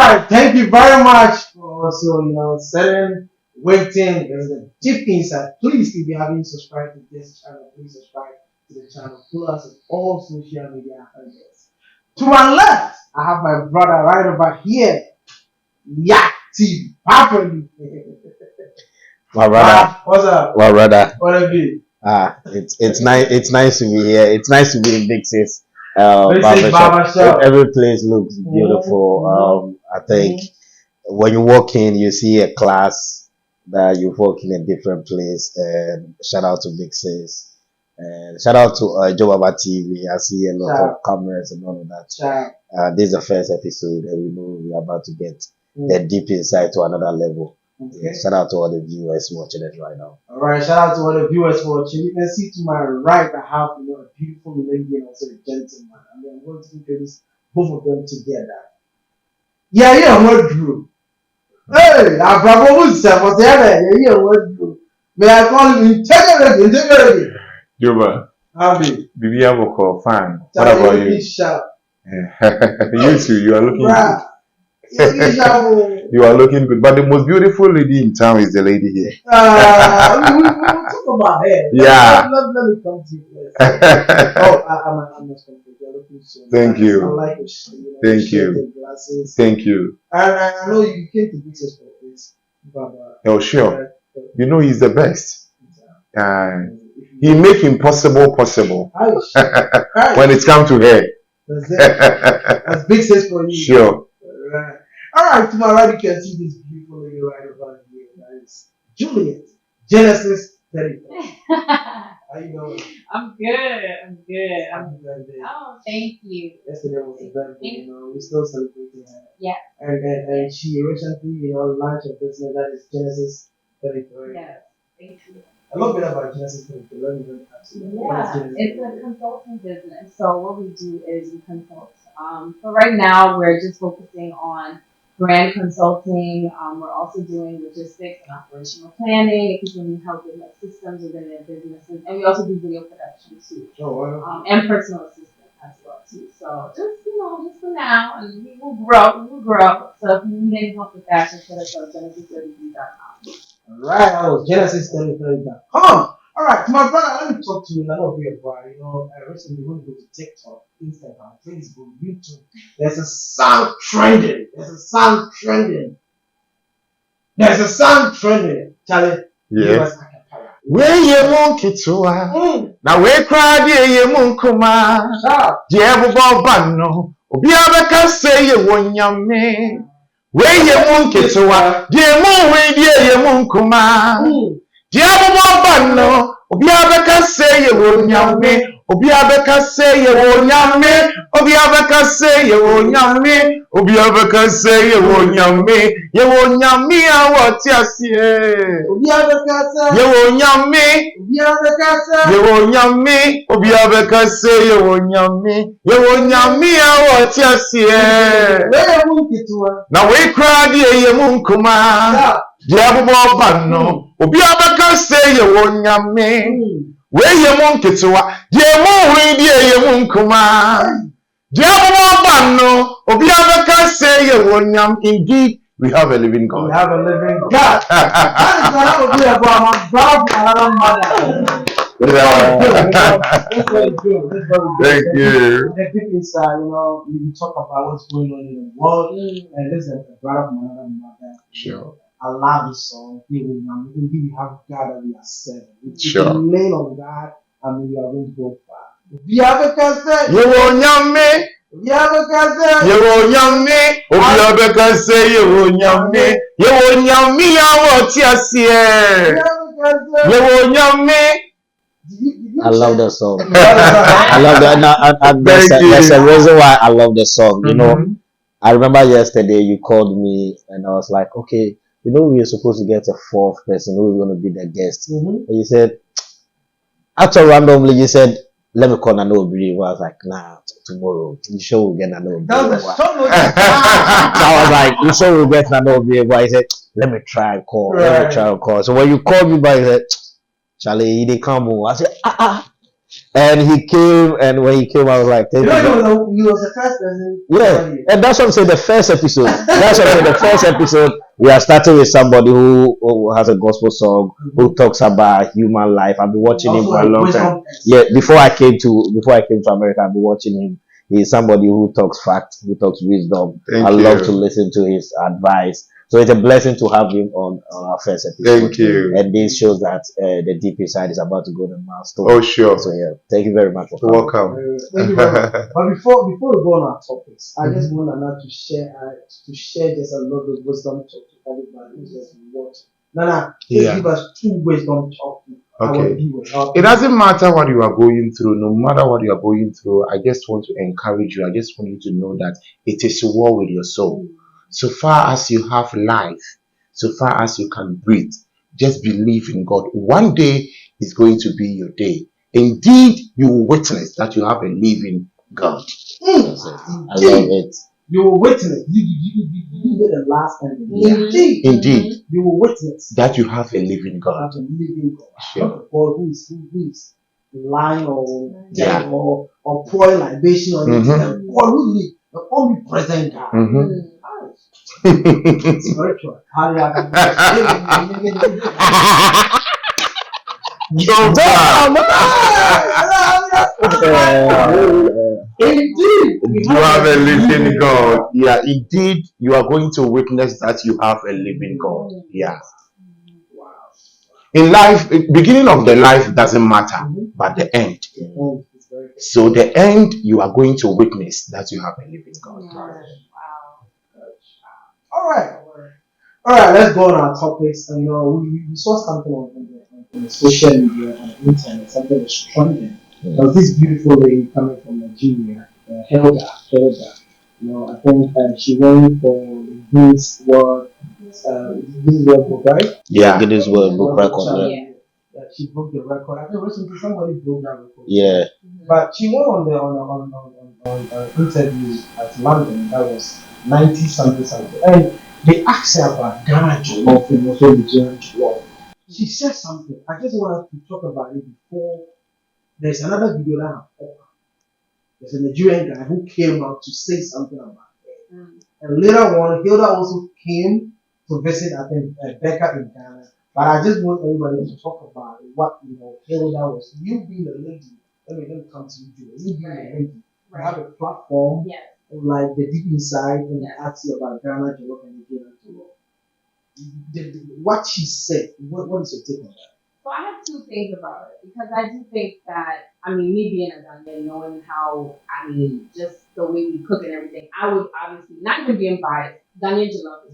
Alright, thank you very much for also, sitting, waiting. There's a deep inside. Please, if you haven't subscribed to this channel, please subscribe to the channel. Follow us on all social media handles. To my left, I have my brother right over here. Yeah, TV. My brother. What's up? My brother. What up, be? It's nice. It's nice to be here. It's nice to be in Big Sis. Barbershop. Every place looks beautiful. I think when you walk in, you see a class that you walk in a different place. And shout out to Big Sis. And shout out to JOBA ABA TV. I see a lot of cameras and all of that. This is the first episode, and we know we're about to get the deep inside to another level. Okay. Shout out to all the viewers watching it right now. Alright, shout out to all the viewers watching. You can see to my right, I have a beautiful lady and also a gentleman. I mean, I'm going to introduce both of them together. Yeah, what Drew? Hey, I'm probably what's the what Drew? May I call you integrity? Joba. Abi. Bibi Aboko, fine. What about you? You too, you are looking good. You are looking good. But the most beautiful lady in town is the lady here. We will talk about her. Yeah. Let me come to you first. I'm not comfortable. Thank you. I like it. Thank you. Glasses. Thank you. And I know you came to Big Sis for this. Oh, sure. You know he's the best. He make impossible possible. When it's come to her. That's it. That's Big Sis for you. Sure. Alright, to my right you can see this beautiful lady right over here. That is Juliet. Genesis 34. How you doing? I'm good. Happy birthday. Oh, thank you. Yesterday was a birthday, we're still celebrating her. Yeah. And she recently, launched a business that is Genesis 33. Yes, thank you. A little bit about Genesis 33. Let me go it's a consulting business. So what we do is we consult. So right now we're just focusing on brand consulting. We're also doing logistics and operational planning. If people need help with systems within their businesses, and we also do video production too. Oh, wow. And personal assistance as well too. So just just for now, and we will grow. So if you need any help with that, just hit us up genesis33.com. Alright, that was genesis33.com. Alright, my brother, let me talk to you a little bit about, recently when you go to TikTok, Instagram, Facebook, YouTube, there's a song trending. Charlie, yeah. Where you monkey to now we cry ye munkuma. Diabo bano. Obiaba can say you won yame. Where you monkey to dear moon we ye munkuma. Diabo bano. Obiaba can say you won yame. Obiaba can say you won yame. Obiaba can say you won yame. Obiaba can say you won yame. You won yame and what you say. Obiaba can say you won yame. Obiaba can say you won yame. Obiaba can say you won yame. You won yame and what you say. Now we cry the munkuma. Diabo bano. Obiaba can say you won yame. Where you monkey to dear moon we dear munkuma. Diabo bano. Obiaba can say you won yam. Indeed, we have a living God. We have a living God. That is what I will be about my brother. That's very good. Thank you. The thing is, we talk about what's going on in the world, and this is a brother from another mother. Sure. I love this song. Indeed, we have God that we are serving. Sure. We lean on God, and we are going to go far. We have a cassette. You won't yummy. We have a cassette. You won't yummy. Obiaba can say you won't yummy. You won't yummy. I want you see. You won't yummy. I love the song. I love that. There's a reason why I love the song. I remember yesterday you called me and I was like, okay, we were supposed to get a fourth person who was going to be the guest. And you said, after randomly, you said, let me call Nano Obiriwa. I was like, nah, tomorrow. You sure we'll get Nano Obiriwa? So I was like, you sure we'll get Nano Obiriwa? He said, let me try and call. So when you called me back, he said, Charlie, they come on. I said, And he came, and when he came, I was like, thank you. He was the first person. Yeah, and that's what I'm saying. The first episode. That's what I'm saying. The first episode. We are starting with somebody who has a gospel song, who talks about human life. I've been watching him for a long time. Yeah, before I came to America, I've been watching him. He's somebody who talks facts, who talks wisdom. I love to listen to his advice. So it's a blessing to have him on our first episode. Thank you. And this shows that the deep inside is about to go to milestone. Oh, sure. So yeah, thank you very much for coming. Welcome. Thank you very much. But before we go on our topics, I just want Nana to share just a lot of wisdom talk to everybody who's just watching. Nana, please give us 2 wisdom talk. Okay. It doesn't matter what you are going through. No matter what you are going through, I just want to encourage you. I just want you to know that it is a war with your soul. So far as you have life, so far as you can breathe, just believe in God. One day is going to be your day. Indeed, you will witness that you have a living God. I love it. You will witness. You did the last time. Indeed. You will witness that you have a living God. You have a living God. Sure. Not a God who is lying or pouring libation on you. God who lives, the omnipresent God. Spiritual. Indeed, you have a living God. Yeah, indeed, you are going to witness that you have a living God. Yeah. Wow. In life, beginning of the life doesn't matter, but the end. So the end, you are going to witness that you have a living God. Wow. All right. Let's go on our topics. And we saw something on the social media, on the internet, something was trending. There was this beautiful lady coming from Nigeria, Hilda. I think she went for the Guinness World Book, right? Yeah, Guinness World Book record. Yeah, she broke the record. I think recently somebody broke that record. Yeah. But she went on an interview at London. That was 90 something, and they asked her about Ghana jollof and also Nigerian jollof. She said something. I just want us to talk about it before. There's another video that I've heard. There's a Nigerian guy who came out to say something about it. And later on, Hilda also came to visit, I think, Becca in Ghana. But I just want everybody to talk about what Hilda was. You being a lady, let me come to you, Julia. You being a lady, you have a platform, like the deep inside, and ask you about Ghana jollof and Nigerian jollof. What she said, what is your take on that? So I have 2 things about it, because I do think that, me being a Ghanaian, knowing how, just the way we cook and everything, I would obviously, not even being biased, Ghanaian jollof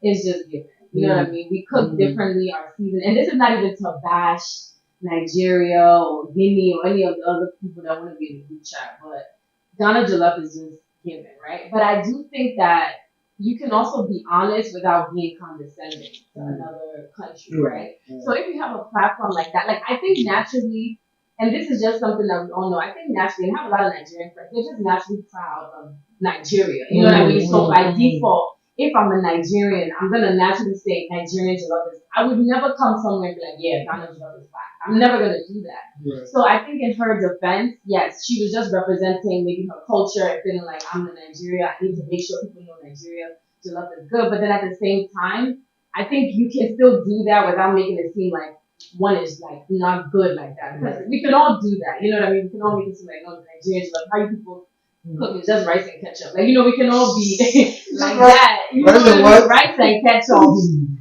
is just given. You know what I mean? We cook differently, our season, and this is not even to bash Nigeria or Guinea or any of the other people that want to be in the group chat, but Ghana jollof is just given, right? But I do think that you can also be honest without being condescending to another country, right? So if you have a platform like that, like I think naturally, and this is just something that we all know, I think naturally, I have a lot of Nigerian friends, they're just naturally proud of Nigeria, you know what I mean? So by default, if I'm a Nigerian, I'm going to naturally say Nigerian jollof is, I would never come somewhere and be like, yeah, Ghana jollof is fine. I'm never going to do that. Right. So I think in her defense, yes, she was just representing maybe her culture and feeling like I'm in Nigeria. I need to make sure people know Nigeria jollof is good. But then at the same time, I think you can still do that without making it seem like one is like not good like that. Because we can all do that. You know what I mean? We can all make it seem like, no, Nigerian jollof, how you people cook is just rice and ketchup. Like, we can all be like that. Rice and ketchup.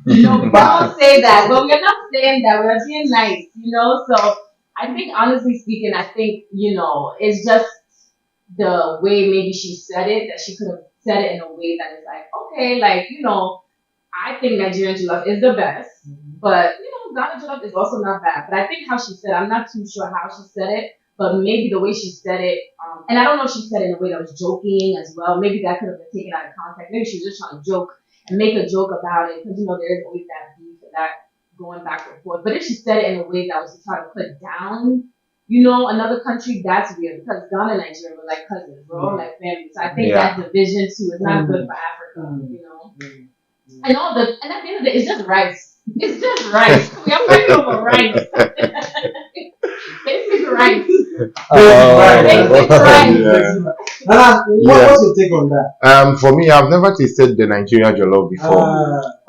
We can all say that, but we're not saying that. We're being nice, So I think, honestly speaking, it's just the way maybe she said it, that she could have said it in a way that is like, okay, like, I think Nigerian jollof is the best, but, Ghana jollof is also not bad. But I think how she said it, I'm not too sure how she said it, but maybe the way she said it, and I don't know if she said it in a way that was joking as well. Maybe that could have been taken out of context. Maybe she was just trying to joke and make a joke about it, because, there is always that beef and that going back and forth. But if she said it in a way that was to try to put down, another country, that's weird, because Ghana and Nigeria were like cousins. We're all like family. So I think that division too is not good for Africa, And at the end of the day, it's just rice. It's just rice. We are fighting over rice. Basic rice. Basic rice. What's your take on that? For me, I've never tasted the Nigerian jollof before.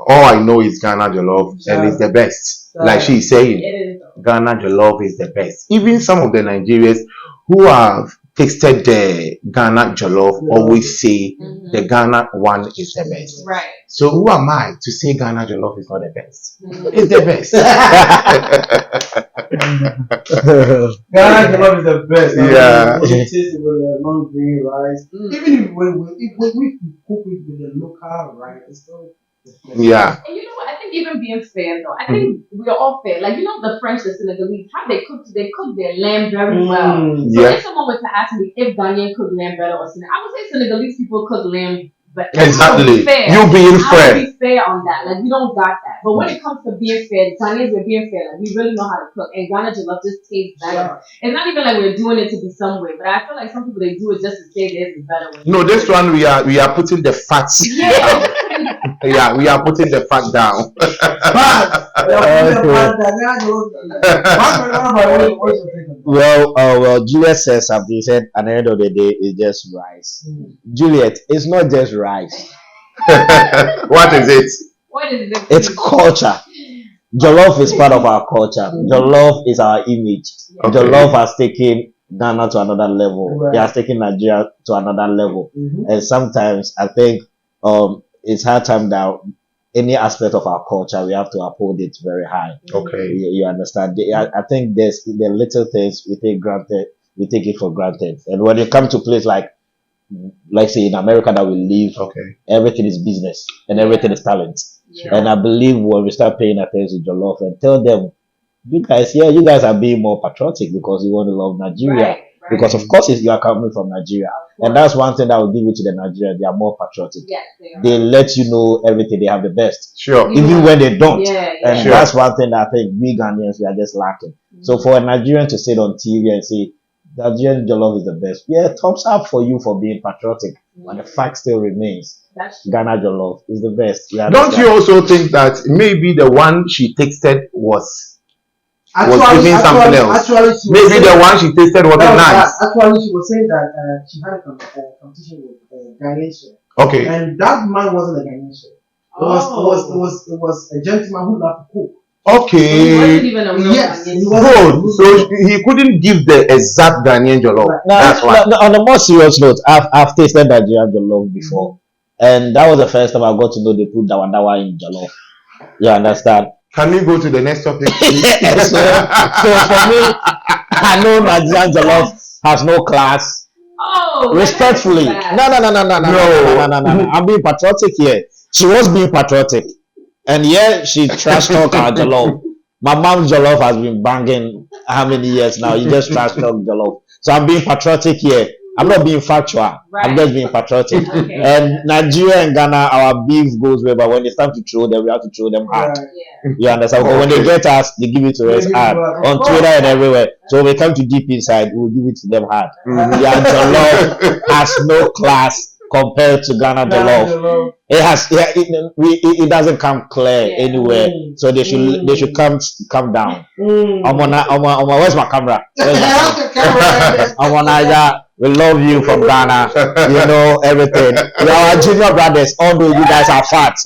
All I know is Ghana jollof, and it's the best. Like she's saying, Ghana jollof is the best. Even some of the Nigerians who have tasted the Ghana jollof always say the Ghana one is the best. Right. So who am I to say Ghana jollof is not the best? It's the best. Ghana jollof is the best. Yeah. When you taste it with the long green rice, even if we cook it with the local rice, it's still. Yeah. And you know what? I think even being fair though, I think we are all fair. Like the French, the Senegalese, how they cook their lamb very well. So if someone were to ask me if Ghanaian cook lamb better or Senegal, I would say Senegalese people cook lamb better. Exactly. You being fair. I would be fair on that. Like we don't got that. But when it comes to being fair, the Ghanaians we're being fair. Like we really know how to cook, and Ghana jollof just tastes better. It's not even like we're doing it to be some way, but I feel like some people they do it just to say theirs is better. No, this one we are putting the facts down. Yeah, we are putting the fact down. Well, Juliet says something. He said, at the end of the day, it's just rice. Juliet, it's not just rice. What is it? What is it? It's culture. Jollof is part of our culture. Jollof is our image. Okay. Jollof has taken Ghana to another level. Right. It has taken Nigeria to another level. And sometimes I think it's high time that any aspect of our culture we have to uphold it very high. Okay. You understand? I think there's the little things we take it for granted. And when you come to place like say in America that we live, everything is business and everything is talent. And I believe when we start paying attention to jollof and tell them, you guys are being more patriotic because you want to love Nigeria. Right. Because of course you are coming from Nigeria. And that's one thing that will give it to the Nigerians. They are more patriotic. Yes, they are. They let you know everything. They have the best. Sure. Even when they don't. And Sure. that's one thing that I think we Ghanaians, we are just lacking. So for a Nigerian to sit on TV and say, Nigerian jollof is the best. Yeah, thumbs up for you for being patriotic. But the fact still remains. Ghana jollof is the best. Don't you also think that maybe the one she tasted was giving something else? Maybe the one she tasted wasn't nice. Actually, she was saying that she had a competition with Ghanaian chef. Okay. And that man wasn't a Ghanaian chef. It was a gentleman who loved to cook. Okay. He wasn't even a real Good. So he couldn't give the exact Ghanaian jollof. That's why. On a more serious note, I've tasted Nigerian jollof before. And that was the first time I got to know they put dawa in jollof. You understand? Can we go to the next topic, please? so for me, I know Nigerian jollof has no class. Oh, respectfully. No. I'm being patriotic here. She was being patriotic. And yeah, she trash talk our jollof. My mom's jollof has been banging how many years now? You just trash talk jollof. So I'm being patriotic here. I'm not being factual. Right. I'm just being patriotic. Okay. And Nigeria and Ghana, our beef goes way, but when it's time to throw them, we have to throw them hard. Yeah. You understand? But when they get us, they give it to us hard. On Twitter and everywhere. So when we come to deep inside, we'll give it to them hard. Yeah, jollof has no class compared to Ghana jollof. It has, it doesn't come clear anywhere. So they should come down. Where's my camera? We love you from Ghana. You know everything. We are our junior brothers, although you guys are fat.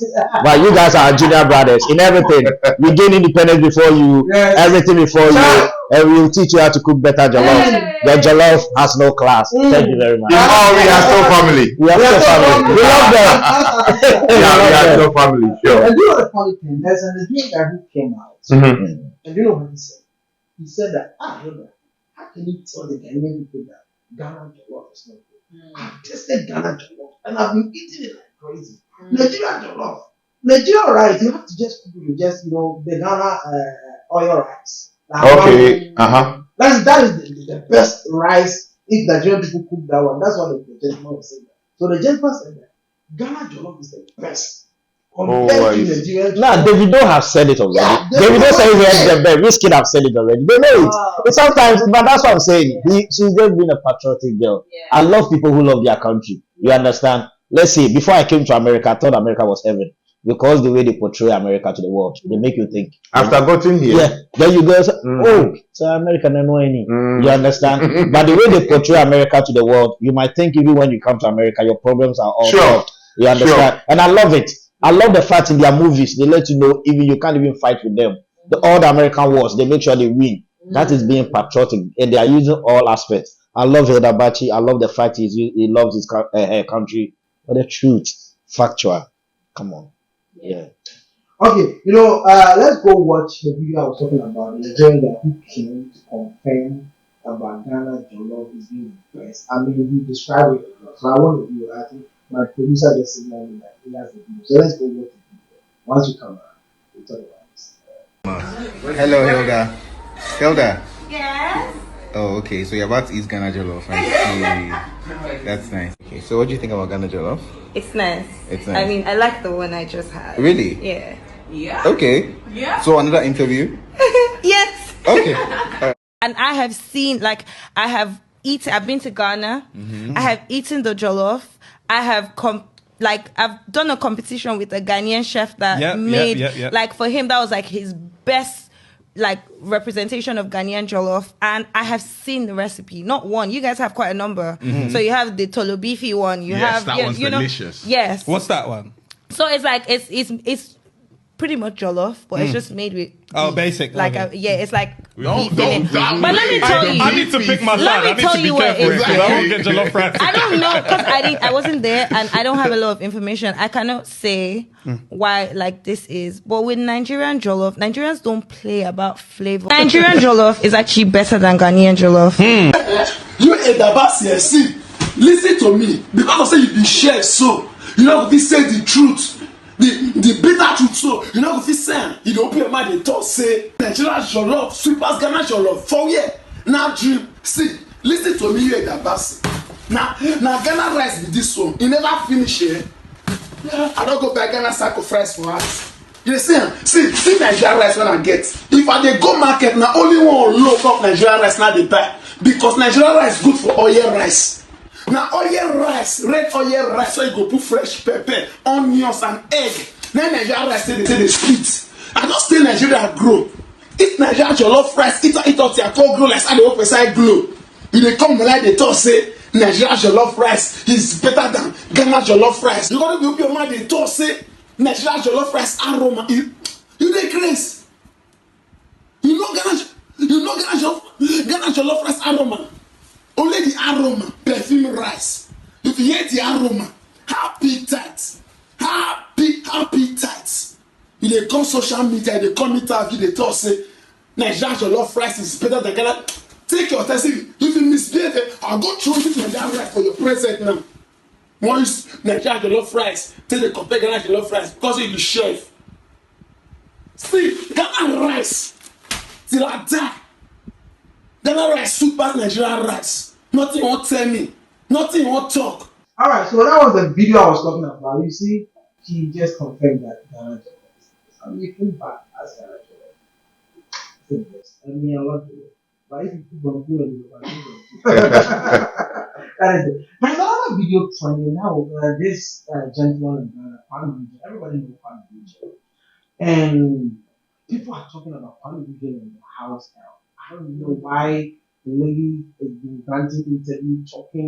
But you guys are our junior brothers in everything. We gain independence before you, everything before you, and we will teach you how to cook better jollof. The jollof has no class. Thank you very much. Oh, we are still family. We are still family. We love them. Yeah, we are still family. Sure. And you know the funny thing, there's a Nigerian guy who came out. And you know what he said? He said that, how can you tell the Ghanaian people that Ghana jollof is not good? I've tasted Ghana jollof and I've been eating it like crazy. Nigerian jollof. Nigerian rice, you have to just cook it with the Ghana oil rice. Okay. That is the best rice if Nigerian people cook that one. That's what the gentleman was saying. So the gentleman said that Ghana jollof is the best. Compared to Nigerian jollof. Nah, Davido have said it already. Davido said it's the best. Wizkid have said it already. They know it. It's sometimes, but that's what I'm saying. She's just been a patriotic girl. Yeah. I love people who love their country. You understand? Let's see. Before I came to America, I thought America was heaven. because the way they portray America to the world, they make you think. After getting here, yeah, then you go, oh, so American, I know any. You understand? But the way they portray America to the world, you might think even when you come to America, your problems are all solved. You understand? And I love it. I love the fact in their movies, they let you know even you can't even fight with them. All the American wars, they make sure they win. That is being patriotic, and they are using all aspects. I love Hilda Baci. I love the fact he loves his country. But the truth, factual. Come on. Yeah. Okay, let's go watch the video I was talking about. The Nigerian guy who came to confirm about Ghana jollof is being the best. I mean, he described it. So I want the video. I think my producer just signaled me that he has the video. So let's go watch the video. Once we come back, we'll talk about this. Hello, Hilda. Hilda. Yes. Oh, okay. So you're about to eat Ghana jollof. That's nice. Okay. So what do you think about Ghana jollof? It's nice. It's nice. I mean, I like the one I just had. Really? Yeah. Yeah. Okay. Yeah. So another interview? Yes. Okay. And I have seen, like, I've been to Ghana. I have eaten the jollof. I have I've done a competition with a Ghanaian chef that made, like, for him, that was like his best, like, representation of Ghanaian jollof. And I have seen the recipe, not one. You guys have quite a number. So you have the tolobifi one. You have, that one's delicious. Yes. What's that one? So it's like, it's pretty much jollof, but it's just made with basic. like okay. it's like Don't beef in it. doubt But me. let me tell you, I need to pick my side. let me I need tell to be you what careful it is. because I won't get jollof rice. I don't know because I wasn't there and I don't have a lot of information. I cannot say why like this is. But with Nigerian jollof, Nigerians don't play about flavor. Nigerian jollof is actually better than Ghanaian jollof. You Edabasi, see, listen to me. Because I say you be chef, so you know if you say the truth. The bitter truth, so you know if you say you don't open your mind and talk say Nigerian jollof, sweet as Ghana jollof. For yeah, now dream. See, listen to me, you Edabasi. Now Ghana rice with this one. You never finish here. I don't go buy Ghana sack of rice for us. You see Nigerian rice when I get. If I dey go market, now only one loaf of Nigerian rice now they buy because Nigerian rice good for oil rice. Now oil rice, red oil rice, so you go put fresh pepper, onions and egg. Then Nigerian rice say they split. I just stay Nigeria grow. Eat Nigerian jollof rice, eat out your call grow like how they open side glow. You dey come like they talk say Nigerian jollof rice is better than Ghana jollof rice. You gotta be open your mind they talk say Nigerian jollof rice aroma. You dey craze. You know Ghana jollof rice aroma. Only the aroma, perfume rice. If you hear the aroma, happy tight. You dey come social media, they come meet up, they talk say Nigerian jollof rice is better than Ghana. Take your test. If you misbehave, I'll go through this Nigerian rice for your present now. Once Nigerian jollof rice, take the compare Ghana jollof rice because you be chef. See, Ghana rice till I die. Ghana rice super Nigerian rice. Nothing won't tell me. Nothing won't talk. Alright, so that was the video I was talking about. You see, he just confirmed that Ghana jollof is the best. I mean, you feel bad as Ghana jollof. It's the best. I mean, I love it. But if you keep on doing it, that is it. There's another video trending now. This gentleman in Ghana, everybody knows Kwame Region. And people are talking about Kwame Region in the house now. I don't know why the lady has been granting interview talking.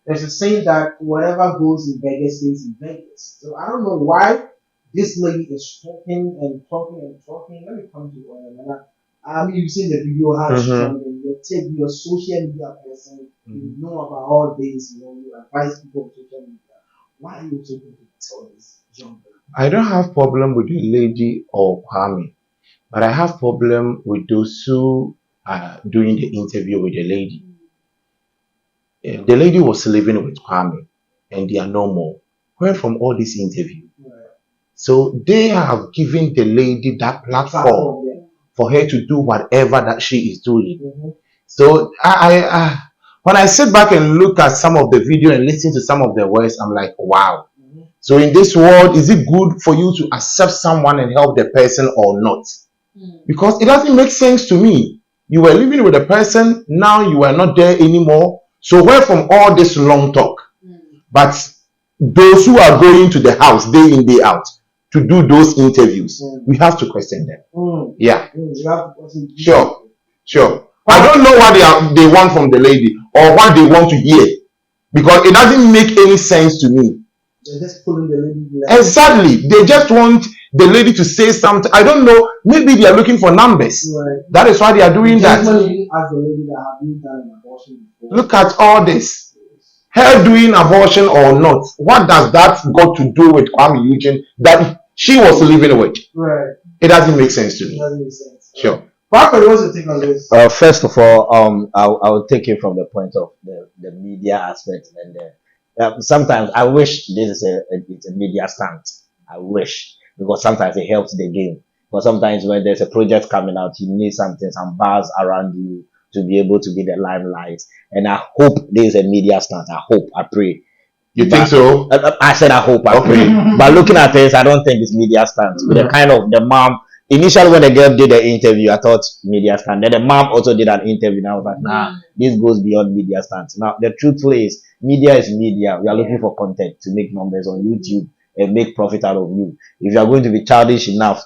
There's a saying that whatever goes in Vegas stays in Vegas. So I don't know why this lady is talking and talking and talking. Let me come to another. I mean, you've seen the video, how strong and you're a social media person, you know about all this, you advise people on social media. Why are you so going to tell this young girl? I don't have problem with the lady or Kwame, but I have problem with those who are doing the interview with the lady. The lady was living with Kwame, and they are no more. Where from all this interview? Right. So they have given the lady that platform for her to do whatever that she is doing. So I when I sit back and look at some of the video and listen to some of the words, I'm like, wow. So in this world, is it good for you to accept someone and help the person or not? Because it doesn't make sense to me. You were living with a person, now you are not there anymore. So where from all this long talk? But those who are going to the house day in, day out, to do those interviews, we have to question them. Yeah. You have to question. Sure. I don't know what they want from the lady or what they want to hear, because it doesn't make any sense to me. They're just pulling the lady. Exactly. They just want the lady to say something. I don't know. Maybe they are looking for numbers. Right. That is why they are doing that. Ask the lady that have you done an abortion before? Look at all this. Her doing abortion or not, what does that got to do with Kwame Eugene that she was living with? Right. It doesn't make sense to me. It doesn't make sense. Sure. Parker, what's your take on this? First of all, I'll take it from the point of the media aspect, and sometimes I wish this is it's a media stunt. I wish, because sometimes it helps the game. But sometimes when there's a project coming out, you need something, some buzz around you to be able to be the limelight. And I hope there is a media stunt. I hope, I pray. You think so? I said I hope, I pray. But looking at this, I don't think it's media stunt. With the kind of the mom. Initially, when the girl did the interview, I thought media stunt. Then the mom also did an interview, and I was like, nah, this goes beyond media stunt. Now, the truth is, media is media. We are looking for content to make numbers on YouTube and make profit out of you. If you are going to be childish enough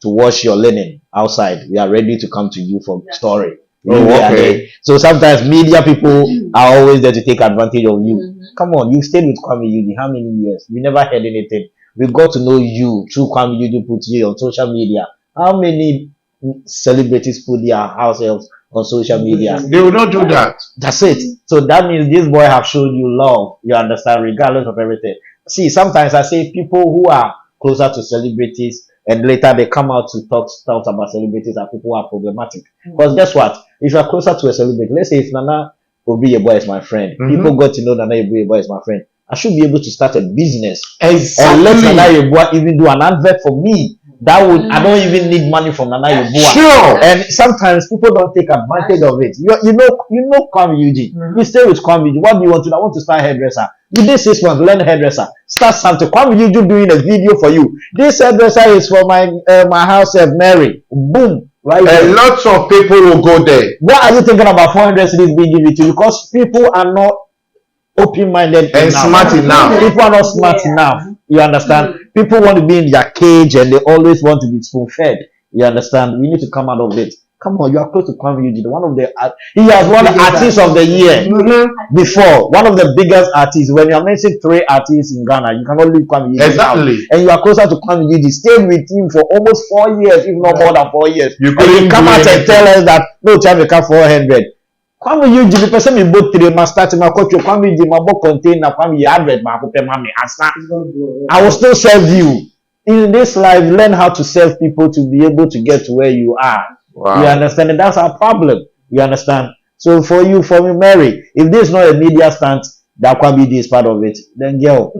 to wash your linen outside, we are ready to come to you for story. Okay. So sometimes media people are always there to take advantage of you. Come on, you stayed with Kwame Eugene how many years? We never heard anything. We got to know you through Kwame Eugene, put you on social media. How many celebrities put their house helps on social media? They will not do that. That's it. So that means this boy have shown you love. You understand, regardless of everything. See, sometimes I say people who are closer to celebrities and later they come out to talk about celebrities and people who are problematic. Because guess what? If you are closer to a celebrity, let's say if Nana Obi-Yeboah is my friend, people got to know Nana Obi-Yeboah is my friend. I should be able to start a business. Exactly. And let Nana Obi-Yeboah even do an advert for me. That would, I don't even need money from Nana Obi-Yeboah. Sure. And sometimes people don't take advantage of it. You know Kwame Eugene. You stay with Kwame Eugene. What do you want to do? I want to start hairdresser. You did 6 months, learn hairdresser. Start something. Kwame Eugene doing a video for you. This hairdresser is for my house of Mary. Boom. Right. And lots of people will go there. Why are you thinking about 400 cities being given to you? Because people are not open-minded and smart enough. People are not smart enough. You understand? People want to be in their cage and they always want to be spoon-fed. You understand? We need to come out of it. Come on, you are close to Kwame Eugene. One of the he has won artist of the year before. One of the biggest artists. When you are mentioning 3 artists in Ghana, you cannot leave Kwame Eugene out. And you are closer to Kwame Eugene. Stayed with him for almost 4 years, if not more than 4 years. You couldn't come out and tell us that no time we can 400. Kwame Eugene, the person we both 3 must start my coach. Kwame Eugene, my book container. Kwame Eugene, my I will still serve you. In this life, learn how to serve people to be able to get to where you are. Wow. You understand? And that's our problem. You understand? So for me, Mary, if this is not a media stunt, that Kwame is part of it, then girl,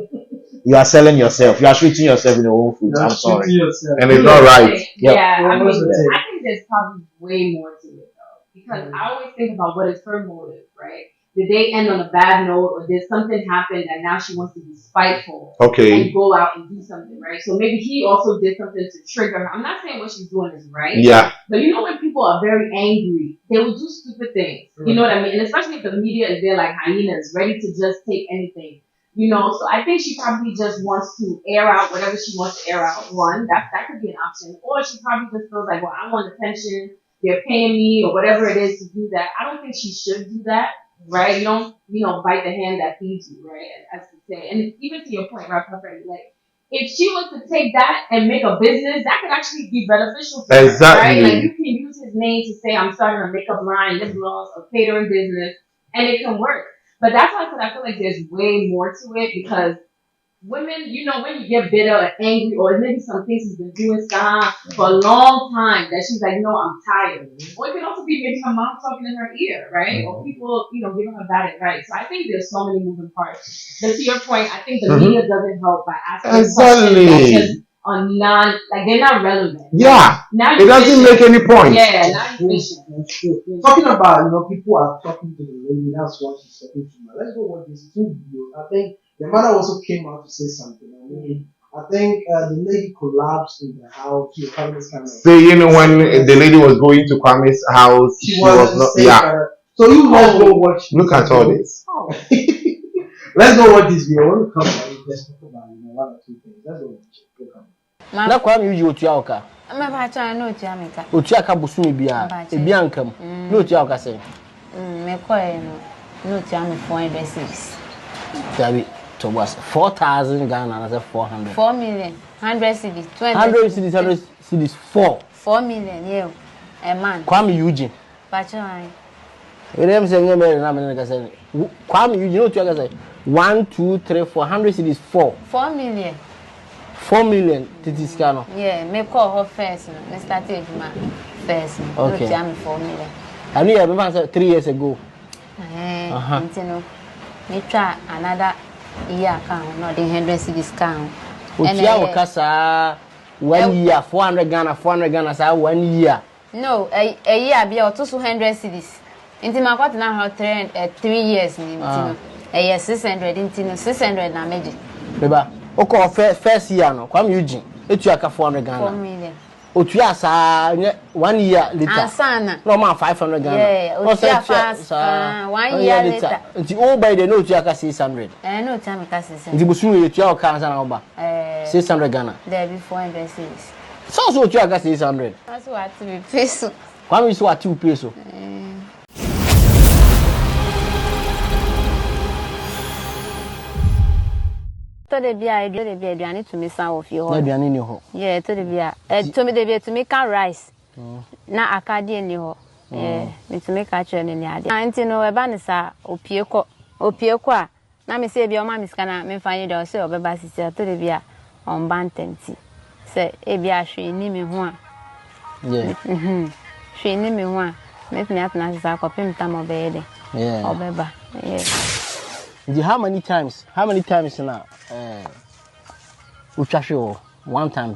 you are selling yourself. You are shooting yourself in your own food. I'm sorry. And it's not right. Yeah, I think there's probably way more to it though. Because I always think about what is her motive, right? Did they end on a bad note, or did something happen that now she wants to be spiteful and go out and do something, right? So maybe he also did something to trigger her. I'm not saying what she's doing is right. Yeah. But you know when people are very angry, they will do stupid things. You know what I mean? And especially if the media is there like hyenas, ready to just take anything. You know, so I think she probably just wants to air out whatever she wants to air out. One, that could be an option. Or she probably just feels like, well, I want attention, they're paying me, or whatever it is to do that. I don't think she should do that. Right? You don't, bite the hand that feeds you, right? As to say. And even to your point, right, Patrick, like, if she was to take that and make a business, that could actually be beneficial to her, right? Like, you can use his name to say, I'm starting a makeup line, lip gloss, a catering business, and it can work. But that's why I feel like there's way more to it, because women, when you get bitter or angry, or maybe some things she's been doing for a long time, that she's like, I'm tired. Or it can also be maybe her mom talking in her ear, right? Or people, giving her bad advice. So I think there's so many moving parts. But to your point, I think the media doesn't help by asking questions that just are they're not relevant. Yeah. Now it doesn't make any point. Yeah, now you're fishing. That's true. Talking about, people are talking to the lady, that's what she's talking to me. Let's go watch this 2 videos. I think the mother also came out to say something. I think the lady collapsed in the house. She was having this kind of. So when the lady was going to Kwame's house, she was not. Yeah. So let's go watch. Look at all this. Let's go watch this video. When we come back, let's talk about 1 or 2 things. Let's go watch it. Na kwa mi uji otua oka. Me ba cha no otua meka. Otua ka bosumi bia. Ebi ankam. Na otua oka say. Me ko e no otua me 400 cedis. Tabi to was 4,000 Ghana na 400. 4 million. 100 cedis. 20. 100 cedis, 100 cedis 4 million, yeah. A man. Kwame Eugene. Ba cha ai. We dem say ngeme na me ka say. Kwame Eugene otua ka say 1 2 3 400 cedis 4 million. 4 million titiska. Yeah, me call her first. Me started my first. Okay. No, I'm 4 million. I knew I remember 3 years ago. You know, me try another year account, not the 100 cedis count. Utia wakasa 1 year 400 Ghana sa 1 year. No, a year be or 200 cedis. Into my quarter now 3 years ni know. A year 600 into 600 na meji. Beba. Oko first year no, Kwame Eugene, etua ka 400 Ghana. 4 million. Otua sa 1 year later. Ansana. No man 500 Ghana. Yeah, otua fast. 1 year later. Nti all by the no otua ka 600. No time ka 600. Nti busumi otua o ka ansana oba. 600 Ghana. There be 400 cedis. So otua ka 600. That's what to be peso. Kwame so ati peso. To the bia aduane to me san of your Na aduane ni ho. Yeah, to the bia. To me the bia to make rice. Na akade ni ho. Yeah, me to make actually ni ade. Anti no e ba ne sa opie ko a na me say bia o ma me sika na me fanye de o say obeba sisi to the bia on bantenti. Say e bia hwe ni me ho a. Yeah. Hwe ni me ho a. Me tumi atna sa ko pem tam obede. Yeah. Obeba. Yeah. How many times now? Uchasho 1 time.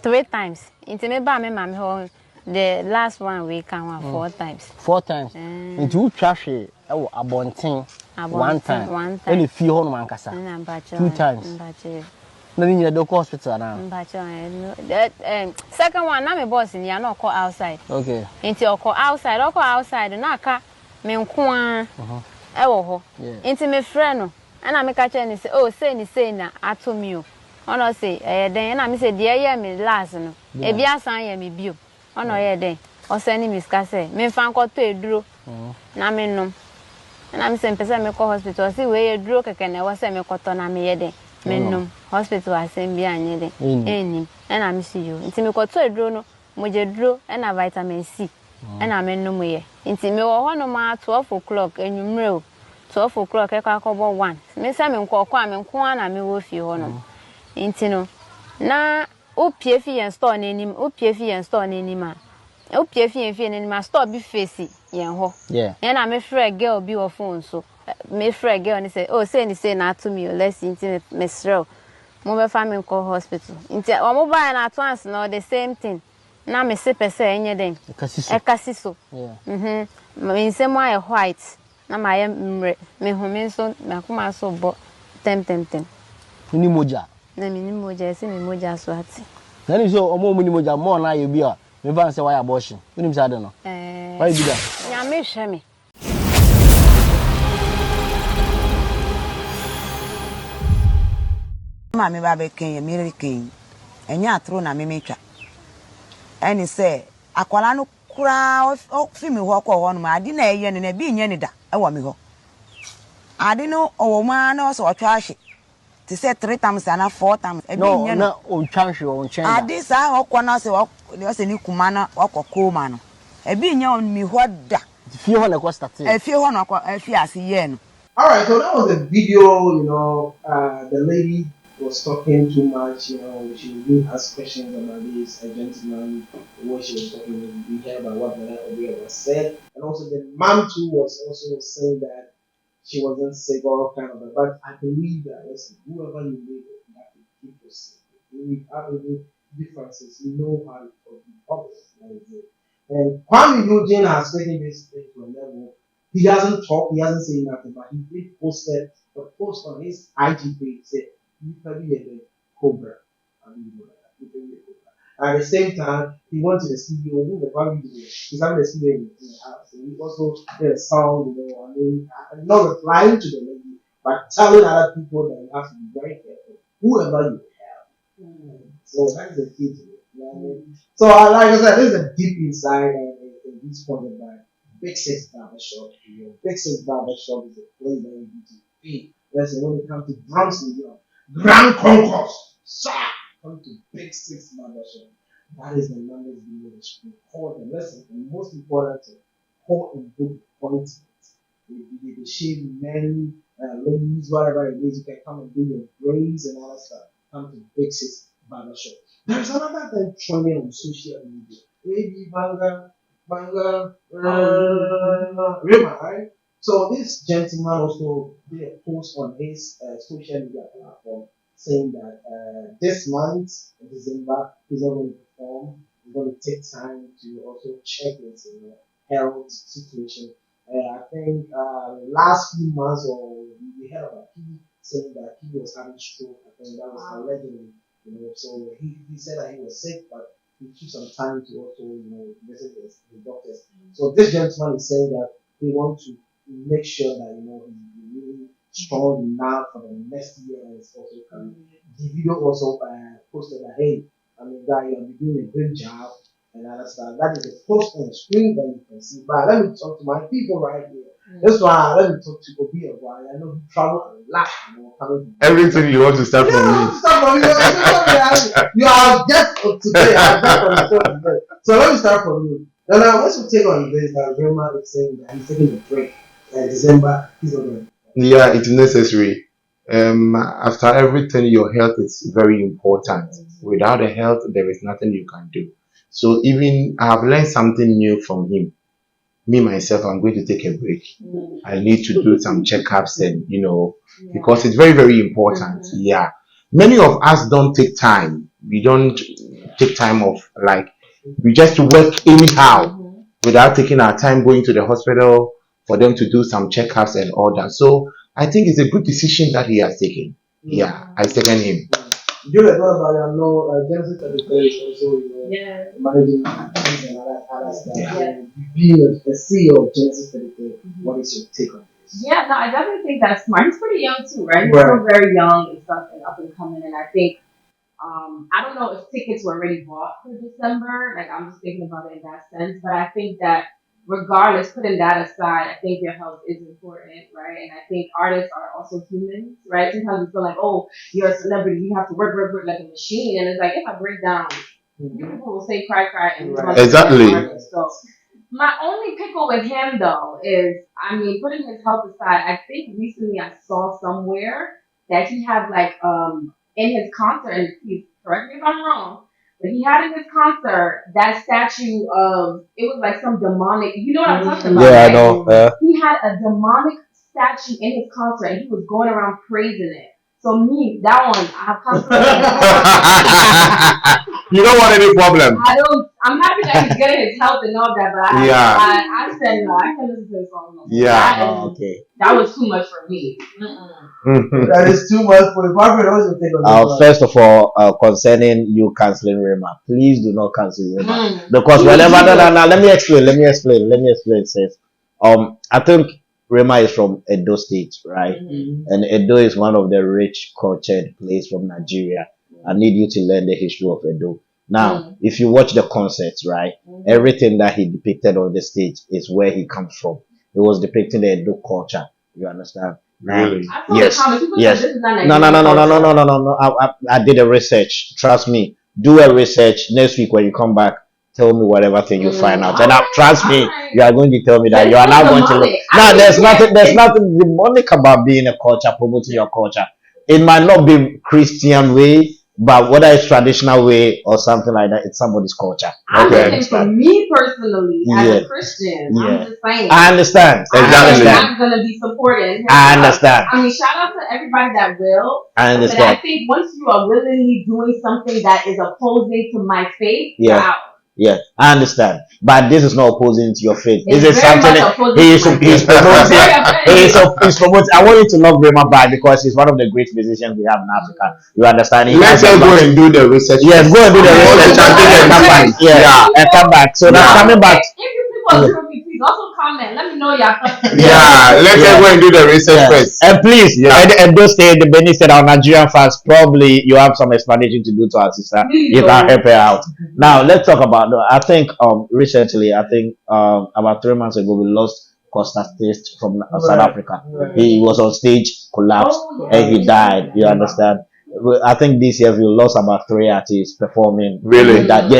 3 times. Into me ba me mama ho the last one we can 4 times. 4 times. Into Uchashe abontin 1 time. 1 time. Any fee ho no mankasa. 2 times. No need to go hospital now. That second one na me boss ni na call outside. Okay. Into call outside na aka me nko a wo ho. Into me friend no na me ka che ni say oh say na atomi o. Ono say den na me say de ye me last no. E bia san ye me bio. Ono ye den. O say ni miska say me fa nko to eduro. Na me nom. Na me say mpese me call hospital say we eduro keke na wo say me koto na me ye den. Me nom hospital assembly anye den. Eni. Na me see you. Nti me koto eduro no mo je duro na vitamin C. Na me nom ye. Nti me wo ho no ma 12 o'clock enwumre o. 12 o'clock e ka akobo 1. Me say me nko na me wo fie ho no. Nti no na opie fi yen store n'enim a opie fi yen n'enim a store bi face yen ho. Yeah. Na me frɛ girl bi wo phone so. Me frɛ girl ni say oh say na to me let's nti me srɛ mo be fa me nko hospital. Nti o mo ba na twans no the same thing. Na me se pese enye den. Ekasiso. Yeah. Me nsem aye white. Na ma ye mre me hu me so me akoma so bo tem. Ni moja. Na mi ni moja se mi moja so ati. Na ni so omo ni moja mo na ye bi a me ban say why abortion. Unim say ade no. Why do that? Nya me hwe me. Ma me ba be ken ye mere ken. Enya atro na me metwa. Eni say akwala no kura o fi mi ho ko ho no ma ade na eye ne na bi nya ni da e wo mi ho. Ade no owo ma na o so otwa ahye. Ti say 3 times and 4 times. E bi nya no on change on change. Ade sa o ko na se o se ni kuma na o kokko ma no. E bi nya on mi ho da. Fie ho na ko start. Fie ho na ko fie ase ye no. All right, so that was a video. The lady was talking too much. She didn't ask questions about this. A gentleman, what she was talking, we heard about what the lady was said, and also the mom too was also saying that she wasn't sick or kind of. But I believe that listen, whoever you live with, you have to keep yourself. We have any differences. You know how to talk to others. That is it. And Kwame Eugene has taken this thing to a level. He doesn't talk, he hasn't said nothing, but he did posted a post on his IG page said, "You can be a cobra." At the same time, he went to the studio, he's having the studio in the house. And he also did a song, not replying to the lady, but telling other people that you have to be very careful whoever you have. So that's the key to it. You know what I mean? So like I said, this is a deep insight and this point by Big Six Barbershop. Big Six Barbershop is a place that you need to be. Listen, when it comes to Bronx, New York, Grand Concourse, come to Big Six Barbershop. That is the numbers you need to call them. Listen, the most important thing, call and book appointments. If they shave men, ladies, whatever it is, you can come and do your braids and all that stuff. Come to Big Six Barbershop. There's another thing trending on social media. Baby Banga, right? So this gentleman also did a post on his social media platform saying that this month, in December, he's not going to perform. He's going to take time to also check his health situation. I think last few months, or we heard about he saying that he was having stroke. I think that was allegedly, So he said that he was sick, but he took some time to also, visit his doctors. So this gentleman is saying that they want to make sure that he's really strong enough for the next year and it's also coming. The video also posted that, hey, guy, you're doing a great job and other stuff. That is a post on the screen that you can see. But let me talk to my people right here. That's why let me talk to Obia. I know you travel a lot. Everything you want to start from me. You are guest for today. So let me start from you. Now, what's your take on this? That Rema is saying that he's taking a break. December, he's not going. Yeah, it's necessary. After everything, your health is very important. Without the health, there is nothing you can do. So even I have learned something new from him. Me myself, I'm going to take a break. I need to do some checkups and because it's very, very important. Yeah. Many of us don't take time. We don't take time off. Like we just work anyhow without taking our time going to the hospital for them to do some checkups and all that. So I think it's a good decision that he has taken. Yeah, I second him. You know, Genesis is also managing things and other stuff. Yeah. Being the CEO of Genesis 33, what is your take on this? Yeah, no, I definitely think that's smart. He's pretty young too, right? He's still very young and stuff and up and coming. And I think, I don't know if tickets were already bought for December. Like, I'm just thinking about it in that sense. But I think that regardless, putting that aside, I think your health is important, right? And I think artists are also humans, right? Sometimes we feel like, oh, you're a celebrity, you have to work like a machine. And it's like, if I break down, you people will say cry, and exactly. So my only pickle with him though is, putting his health aside, I think recently I saw somewhere that he had like in his concert, and please correct me if I'm wrong, but he had in his concert that statue of, it was like some demonic, you know what I'm talking about? Yeah, right? I know. He had a demonic statue in his concert and he was going around praising it. So me, that one, I have constantly. You don't want any problem. I'm happy that he's getting his health and all that, but I said no, I can't listen to his song no more. Yeah. That was too much for me. That is too much for the Margaret. What's your take on this? First of all, concerning you canceling Rema, please do not cancel Rema because whenever let me explain, sis. I think Rema is from Edo State, right? And Edo is one of the rich cultured place from Nigeria. I need you to learn the history of Edo. Now, if you watch the concerts, right, everything that he depicted on the stage is where he comes from. He was depicting the Edo culture. You understand? Really? Yes. No. I did a research. Trust me. Do a research. Next week when you come back, tell me whatever thing you find out. And trust me, you are going to tell me that you are not going to look. No, there's nothing demonic about being a culture, promoting your culture. It might not be Christian way, but whether it's traditional way or something like that, it's somebody's culture. I'm saying for me personally, as a Christian, I'm just saying. I understand. Exactly. I'm not going to be supporting. I understand. Shout out to everybody that will. I understand. But I think once you are willingly doing something that is opposing to my faith, you're out. Yeah, I understand, but this is not opposing to your faith. This is something he's promoting. He's promoting. I want you to love Rema back because he's one of the great musicians we have in Africa. You understand? Let's go and do the research. Yes, go and do the research and come back. Yeah, and come back. So now coming back. If you people are European, please also comment. Let me know your thoughts. Yeah, let's go and do the research first. And please, and those say the Benny said our Nigerian fans, probably you have some explanation to do to our sister. You can help her out. Now let's talk about. I think recently, I think about 3 months ago, we lost Costa Taste from South Africa. He was on stage, collapsed, and he died. You understand? I think this year we lost about 3 artists performing. Really? That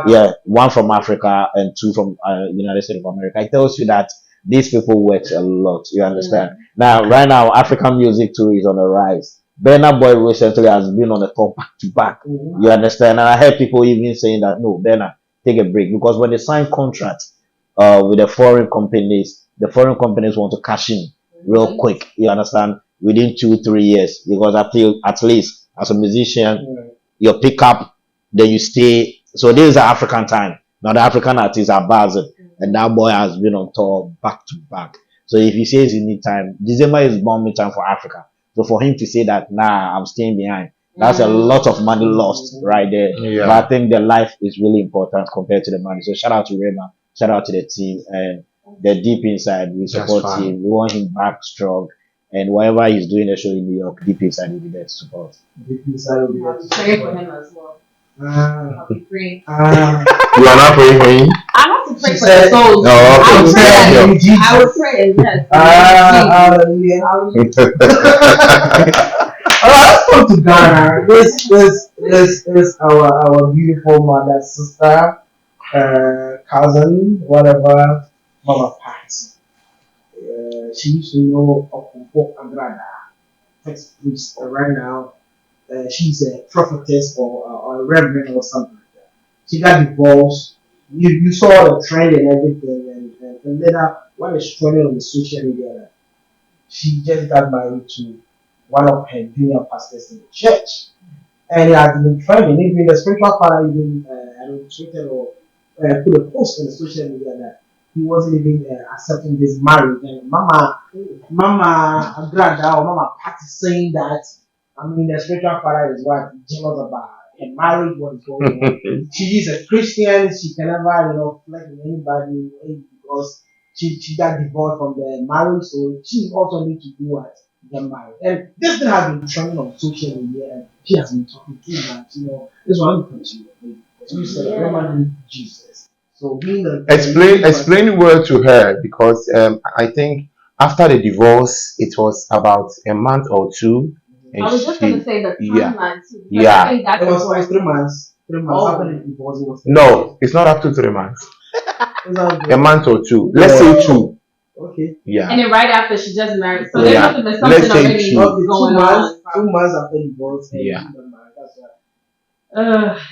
yeah, 1 from Africa and 2 from United States of America. It tells you that these people work a lot. You understand? Now, right now, African music too is on the rise. Burna Boy recently has been on the top back to back. You understand? And I heard people even saying that no, Burna, take a break, because when they sign contracts with the foreign companies want to cash in real quick. You understand? Within 2-3 years, because I feel at least as a musician, you pick up, then you stay. So this is African time. Now the African artists are buzzing, and that boy has been on tour back to back. So if he says he need time, December is bombing time for Africa. So for him to say that, nah, I'm staying behind, that's a lot of money lost right there. Yeah. But I think the life is really important compared to the money. So shout out to Rema, shout out to the team, and the deep inside, we support him. We want him back strong. And whatever he's doing the show in New York, deep inside will be there to support. Deep inside will be there to support. Pray for him as well. I'll be praying. You are not praying for him? I have to pray She for said- the souls. No, okay. I would pray, yes. Alright, let's go to Ghana. This is our beautiful mother, sister, cousin, whatever, Mama Pat. She used to know akwaboah, ex priest. Right now, she's a prophetess or a reverend or something like that. She got divorced. You saw the trend and everything, and later what is trending on the social media, she just got married to one of her junior pastors in the church, and it has been trending. Even the spiritual father even tweeted or put a post on the social media that he wasn't even accepting this marriage, and Mama Agrada or Mama Pat is saying that. I mean, the spiritual father is what jealous about her marriage, what is going on. She is a Christian. She can never, flirt with anybody because she got divorced from the marriage, so she also needs to do what? Get married. And this thing has been trending on social media, and she has been talking too much. This one continue. You said, "Woman, Jesus." So being the Explain well to her, because I think after the divorce, it was about a month or 2. I was just going to say the timeline too. Yeah. I think that's it was like 3 months. 3 months Oh. after the divorce. It was No, it's not up to 3 months. a A month or 2. Let's say 2. Okay. Yeah. And then right after she just married, so there Yeah. must have been Let's something say already 2. Okay, going 2 months. on. 2 months after divorce. and Yeah. she got married. That's right.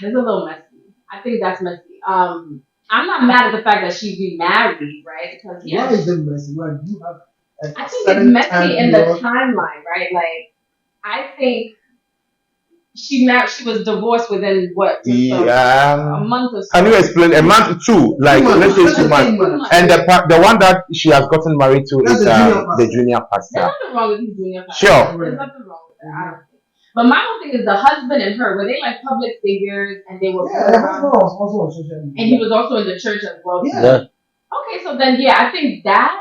It's a little messy. I think that's messy. I'm not mad at the fact that she remarried, right? Because Why is it messy? Why do you have? I think it's messy in the timeline, right? Like, I think she was divorced within what? Just a month or so. Can you explain a month 2? Like 2 months. let's say 2 2 months. months. And the one that she has gotten married to That's is the junior the pastor. junior pastor. There's nothing wrong with these junior fathers. Sure. There's nothing wrong with that. I don't think. But my whole thing is the husband and her, were they like public figures and they were Yeah, the husband was also on social media. and he was also in the church as well. Yeah. Okay, so then I think that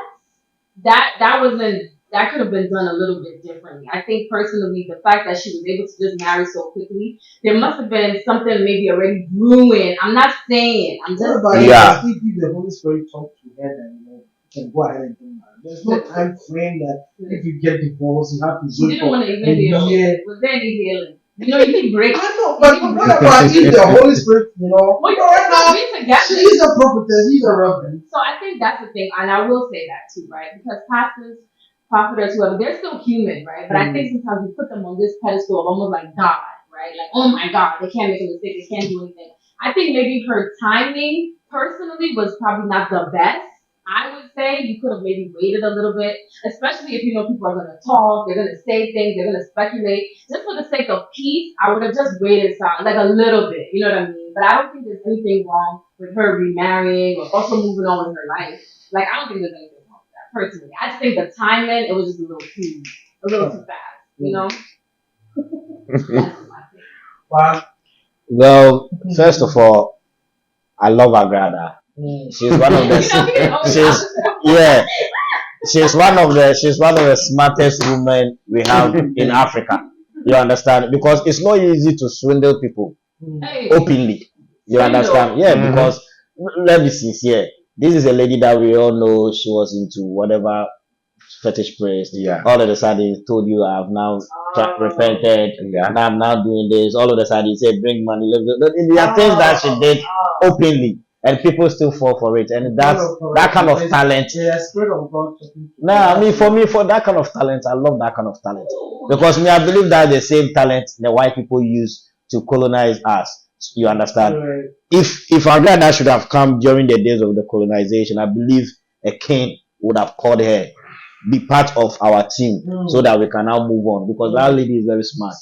could have been done a little bit differently. I think personally the fact that she was able to just marry so quickly, there must have been something maybe already brewing. I'm not saying. I'm just saying. Yeah. If the Holy Spirit talk to her, then you can go ahead and do that. There's no time frame that if you get divorced, you have to She wait didn't for want to even heal. Was there any healing? You need breaks. I know, but what about if the Holy Spirit, Well, right now, we together. she's a prophetess, he's a reverend. So I think that's the thing, and I will say that too, right? Because pastors, prophets, whoever, they're still human, right? But I think sometimes we put them on this pedestal of almost like God, right? Like, oh my God, they can't make a mistake, they can't do anything. I think maybe her timing personally was probably not the best. I would say you could have maybe waited a little bit, especially if people are going to talk, they're going to say things, they're going to speculate. Just for the sake of peace, I would have just waited like a little bit, you know what I mean? But I don't think there's anything wrong with her remarrying or also moving on with her life. Like, I don't think there's anything wrong with that, personally. I just think the timing, it was just a little too fast, you know? That's my thing. Wow. Well, first of all, I love Agrada. She's one of the she's one of the smartest women we have in Africa. You understand? Because it's not easy to swindle people openly. You understand? Yeah, because let me be sincere. This is a lady that we all know. She was into whatever fetish praise. Yeah. All of a sudden, he told you I've now repented. Yeah. And I'm now doing this. All of a sudden, he said, "Bring money." There are things that she did openly, and people still fall for it. And that's that kind of talent. Yeah, spirit of God. Nah, I mean, for that kind of talent, I love that kind of talent because I believe that the same talent the white people use to colonize us. You understand? Right. If our grandma should have come during the days of the colonization, I believe a king would have called her, be part of our team, so that we can now move on. Because that lady is very smart.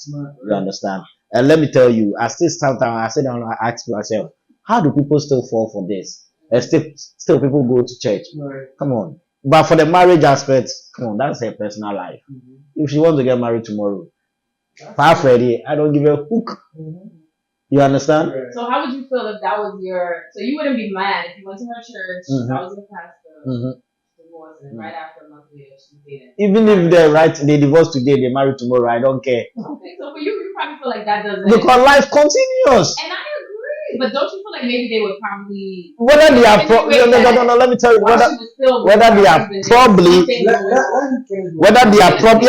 You understand? And let me tell you, I still sometimes I sit down and I ask myself, how do people still fall for this? And still people go to church. Right. Come on. But for the marriage aspect, come on, that's her personal life. If she wants to get married tomorrow, half ready, I don't give a hook. You understand? Right. So how would you feel if that was your? So you wouldn't be mad if you went to her church, that was your pastor, divorce, and right after a month later she dated. Even if they divorce today, they marry tomorrow, I don't care. Okay, so for you probably feel like that doesn't. Because life continues. And I agree, but don't you feel like maybe they would probably whether they are no, let me tell you whether they are probably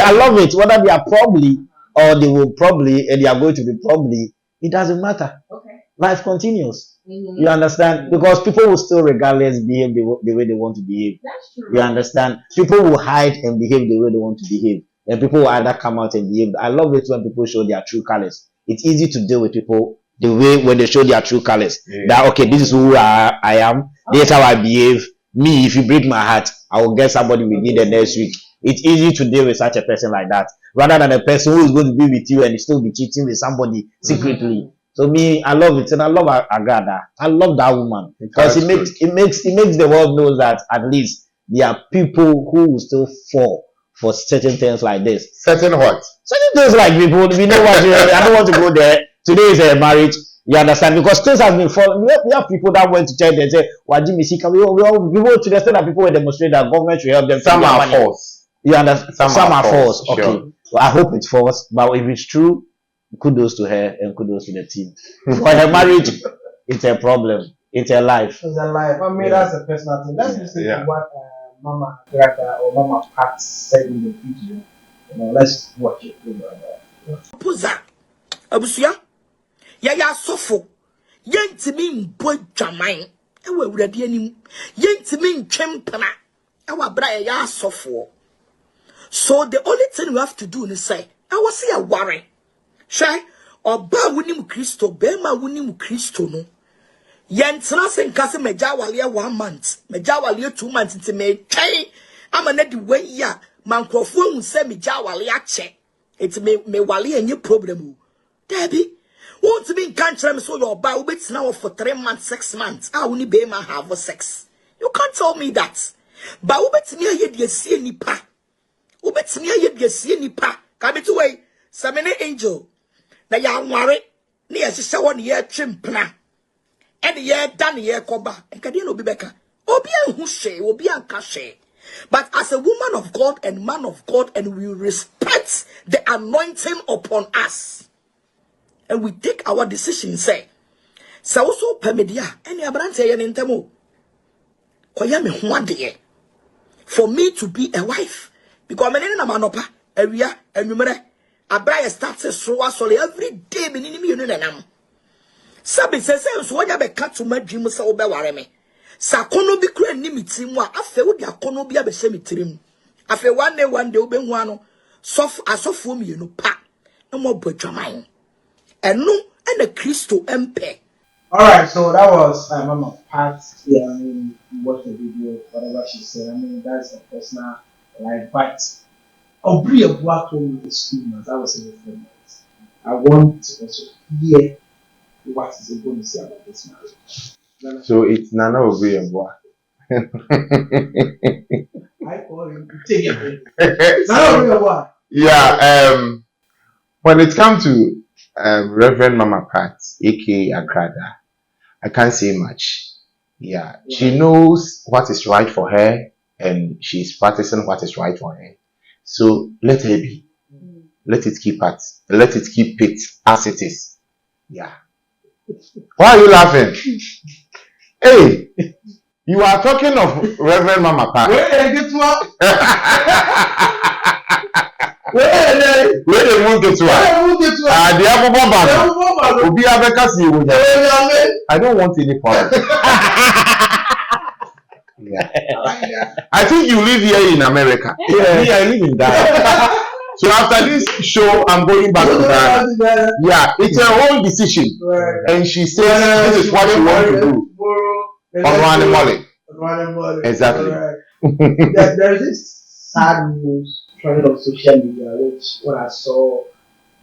I love it, whether they are probably or they will probably and they are going to be probably, it doesn't matter. Okay. Life continues. You understand? Because people will still regardless behave the way they want to behave. That's true. You understand? People will hide and behave the way they want to behave, and people will either come out and behave. I love it when people show their true colors. It's easy to deal with people the way when they show their true colors. That okay, this is who I am. This is how I behave. Me, if you break my heart, I will get somebody within the next week. It's easy to deal with such a person like that, rather than a person who is going to be with you and still be cheating with somebody secretly. So me, I love it, and I love Agada. I love that woman because it makes the world know that at least there are people who will still fall for certain things like this. Certain what? Certain things like people. We know what I don't want to go there. Today is a marriage. You understand? Because things have been falling. We have people that went to church and say, "Waji Misika." We all to the extent that people will demonstrate that government should help them. Some are false. You understand? Some are false. Sure. Okay. Well, I hope it's false, but if it's true, kudos to her and kudos to the team. For her marriage, it's a problem. It's a life. It's a life. I mean, that's a personal thing. Let's listen to what Mama Grata or Mama Pat said in the video. Let's watch it. Puza, Abusia, Yaya Sofo, Yentimi Boy Jamain, and we're ready any Yentimi Champana, our brother Ya Sofo. So the only thing we have to do is say, I was here worry. Shy or ba winim Christo, Bema winim Christo no. Yentra sen kase mejawalia 1 month, mejawalia 2 months into me chain. I'm a net way ya, Mancrophone say mejawalia check. It's me wali any problem. Debbie, won't me can't tell me so your bow bits now for 3 months, 6 months. I only be my have a sex. You can't tell me that. But ubets me a ye see any pa. Ubets me a ye see any pa. Come it away. Samene angel. Na ya worry. Near she one year chimpna. And year done year coba. And Cadino Bibeka. Obian Hushe, Obian Kashe. But as a woman of God and man of God, and we respect the anointing upon us, and we take our decision, say, so also permedia, any abrante and intemo. Koyame one day for me to be a wife, because I'm in a manopa, area, and numere, a bride starts a slow every day, meaning me, you know. Sabi says, so when you be cut to my dream, so be wareme. Sakono bi kura ni mitimwa afe wo dia kono bi abese mitirim afe one day obe hu ano sof asofo mi no pa no mo bodwaman eno na Kristo empe. All right, so that was Mama Pat. Yeah, I mean, watch the video, whatever she said. I mean, that's a personal life, but Obri Abua told me the school, as I was in the films. I want to also hear what is it going to say about this marriage. So it's Nana Obri Abua. I call him. Take it. Nana Obri Abua. Yeah. When it comes to Reverend Mama Pat, aka Agrada, I can't say much. Yeah, she knows what is right for her, and she's practicing what is right for her. So let her be. Let it keep it as it is. Yeah. Why are you laughing? Hey, you are talking of Reverend Mama Pa. Where get what? Where they move it to? The Akwaboah. Obi abekasi ewo. I don't want any problem. Yeah. I think you live here in America. Yeah, me, I live in Ghana. So after this show, I'm going back to Ghana. Yeah, it's her own decision, and she says this is what she wants to do. On Money. Exactly. There's this sad news trending on social media, which when I saw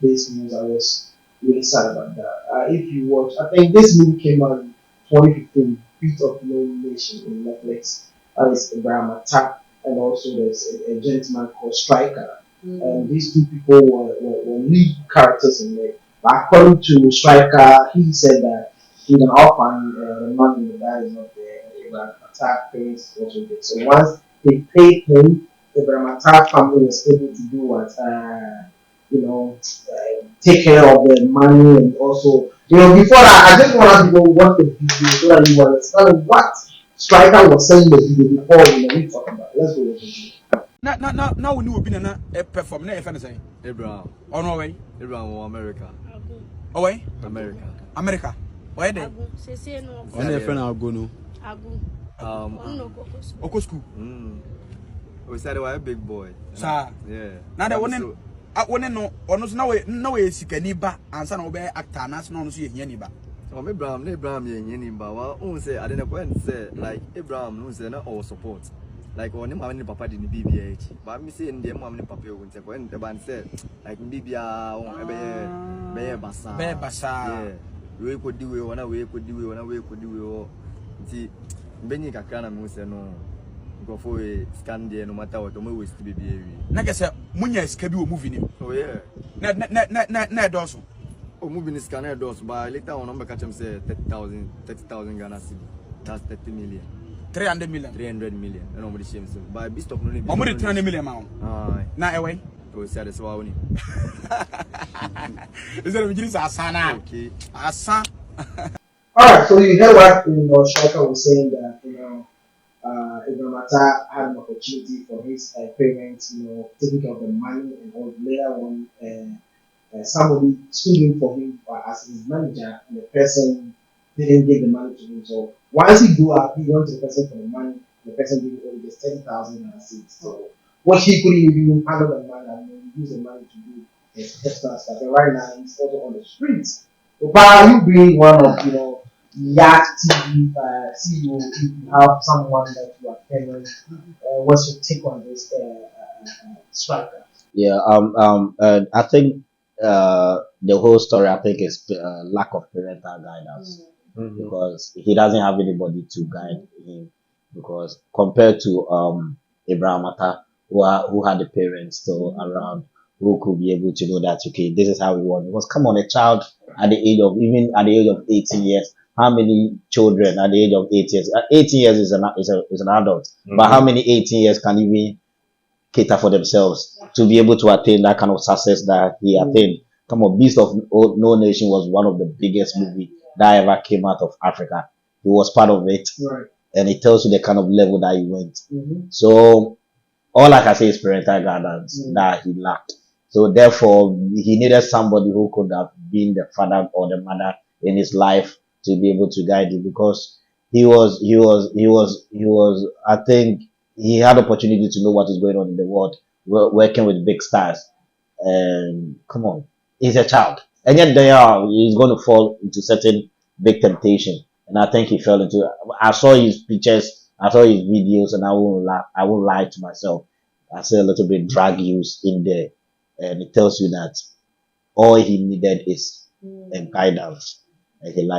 this news, I was really sad about that. If you watch, I think this movie came out in 2015, Beat of No Nation in Netflix. That is Abraham Attack, and also there's a gentleman called Striker. And these two people were lead characters in it. But according to Striker, he said that he's an orphan, the mom and the dad is not there. Abraham Attack parents also there. So once they paid him, the Abraham Attack family was able to do what, take care of the money, and also, before that, I just want to go watch the video so that you understand what Striker was saying in the video before we talk about it. Let's go with the video. Now we know been a perform na efa say Abraham. Oh no way. Abraham America. Oh way? America. Where they? Say no. On the friend Agu no. Oko school. We said they were a big boy. Sir. Yeah. Now the one no ono no we sikani ba ansa na obe actor na so no so ye ni ba. Oh Abraham ye ni ba. Wa un say I didn't say like Abraham no say na our support. Like on him and papa didn't BBH. But me say in the mom and papa won't say when the band said like BBA on be basa. Be basa. Yeah. We could do it one way could do it one way could do it. See Benny Kakana mo say no. Go for a scan there no matter what we waste BBA. Na ke say munya ska bi o movie ni. Oh yeah. Na doso. Oh movie ni scanner doso but later on number catch him say 30,000 Ghana cedi. That's 30 million. 300 million. 300 million. I know what shame so. But be stop no need. Omo 300 million ma. Na ewe. Oh, say that's why only. Is that we give asana? Okay. Asa. Alright, so you heard what Striker was saying that Abraham Atta had an opportunity for his parents, taking care of the money, and all later on somebody stood in for him as his manager, and the person didn't give the money to him. So once he grew up, he went to the person for the money. The person didn't only just 10,000 and seeds. So what he couldn't even handle the money and use the money to do his extra stuff. And right now he's also on the streets. So by you being one of Yak TV CEO, if you have someone that you are caring, what's your take on this Striker? Yeah, I think the whole story I think is lack of parental guidance. Because he doesn't have anybody to guide him. Because compared to Abraham Atta, who had the parents still around, who could be able to know that okay, this is how we want. Because come on, a child at the age of 18 years, how many children at the age of 8 years? 18 years is an adult, but how many 18 years can even cater for themselves to be able to attain that kind of success that he attained? Come on, Beast of No Nation was one of the biggest movies that ever came out of Africa. He was part of it, right? And it tells you the kind of level that he went. So all I can say is parental guidance that he lacked. So therefore, he needed somebody who could have been the father or the mother in his life to be able to guide him, because he was. I think he had opportunity to know what is going on in the world, working with big stars. And come on, he's a child. And yet he's going to fall into certain big temptation. And I think he fell into it. I saw his pictures, I saw his videos, and I won't lie to myself. I see a little bit drug use in there. And it tells you that all he needed is guidance.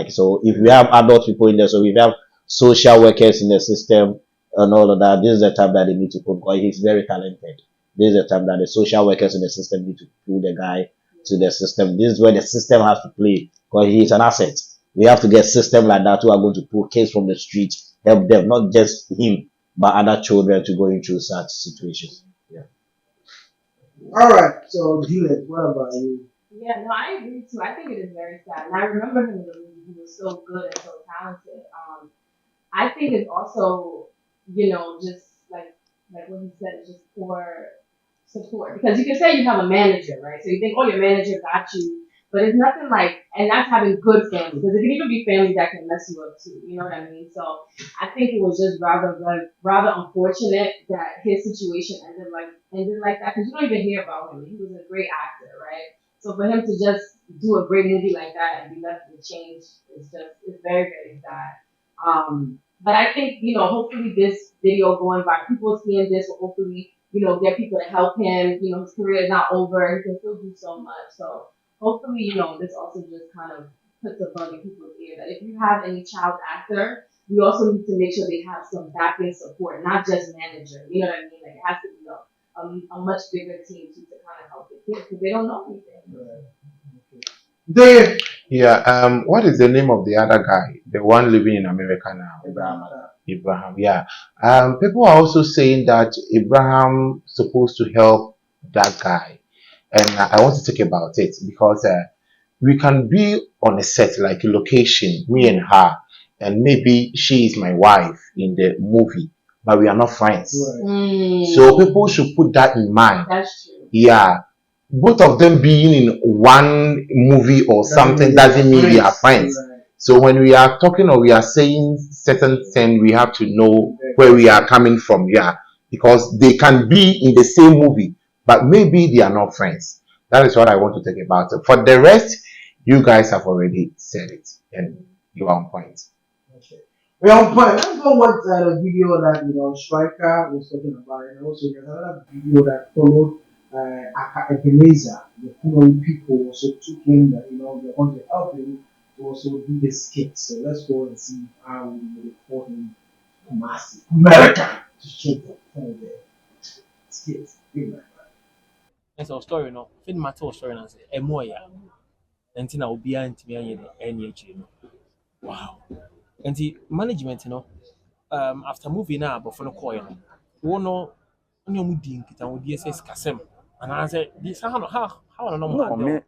So if we have adult people in there, so if we have social workers in the system and all of that, this is the time that they need to put, because he's very talented. This is the time that the social workers in the system need to pull the guy to the system. This is where the system has to play, because he's an asset. We have to get system like that who are going to pull kids from the street help them, not just him, but other children to go into such situations. Yeah. All right. So, Juliet, what about you? Yeah, no, I agree too. I think it is very sad. And I remember him in the movie. He was so good and so talented. I think it's also, just like what he said, it's just poor support. Because you can say you have a manager, right? So you think, oh, your manager got you. But it's nothing like, and that's having good family. Because it can even be family that can mess you up too. You know what I mean? So I think it was just rather unfortunate that his situation ended like that. Because you don't even hear about him. He was a great actor, right? So for him to just do a great movie like that and be left with change it's very, very sad. But I think, hopefully this video going by, people seeing this will hopefully, get people to help him. His career is not over. He can still do so much. So hopefully, this also just kind of puts a bug in people's ear that if you have any child actor, you also need to make sure they have some backing support, not just manager. You know what I mean? Like it has to be a much bigger team to kind of help the kids because they don't know anything. Dave. Yeah. What is the name of the other guy? The one living in America now? Abraham. Yeah. People are also saying that Abraham supposed to help that guy, and I want to talk about it because we can be on a set like a location, me and her, and maybe she is my wife in the movie, but we are not friends. Right. So people should put that in mind. That's true. Yeah. Both of them being in one movie or something doesn't mean we are friends. Right. So when we are talking or we are saying certain things, we have to know where we are coming from. Yeah, because they can be in the same movie, but maybe they are not friends. That is what I want to talk about. For the rest, you guys have already said it, and you are on point. Okay. We're on point. Let's go watch the video that Striker was talking about, and also there's another video that followed. Ebenezer, the following people also took him that they want to help him to also do the skit. So let's go and see how we report him to massive America to shape the skit. It's a story, no. Film matter story and say, "Emoya." And tina obi antimi anye NH, Wow. And the management, after movie now, but for no coin, no mudin kita odi SS kasem. And I said, "This how I know me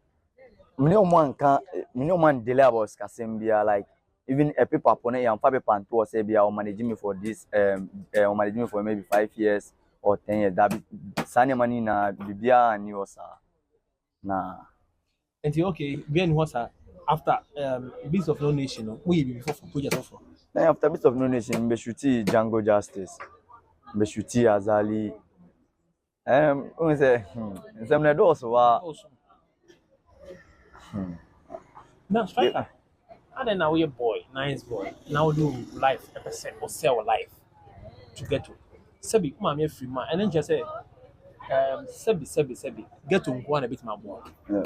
man delay about Kasembia, like even a paper upon a paper pan to say be managing me for this managing me for maybe 5 years or 10 years. That Sanya money na Bibia and you na and okay, being what after Beast of No Nation, we before for project offer. Then after Beast of No Nation, Beshuti Django Justice, Beshuti Azali. We say some also Now, Striker. And then now you're boy, nice boy. Now do life episode or sell life to get to. Sebi, mommy free man, and then just say, Sebi, get to one a bit my boy. Yeah.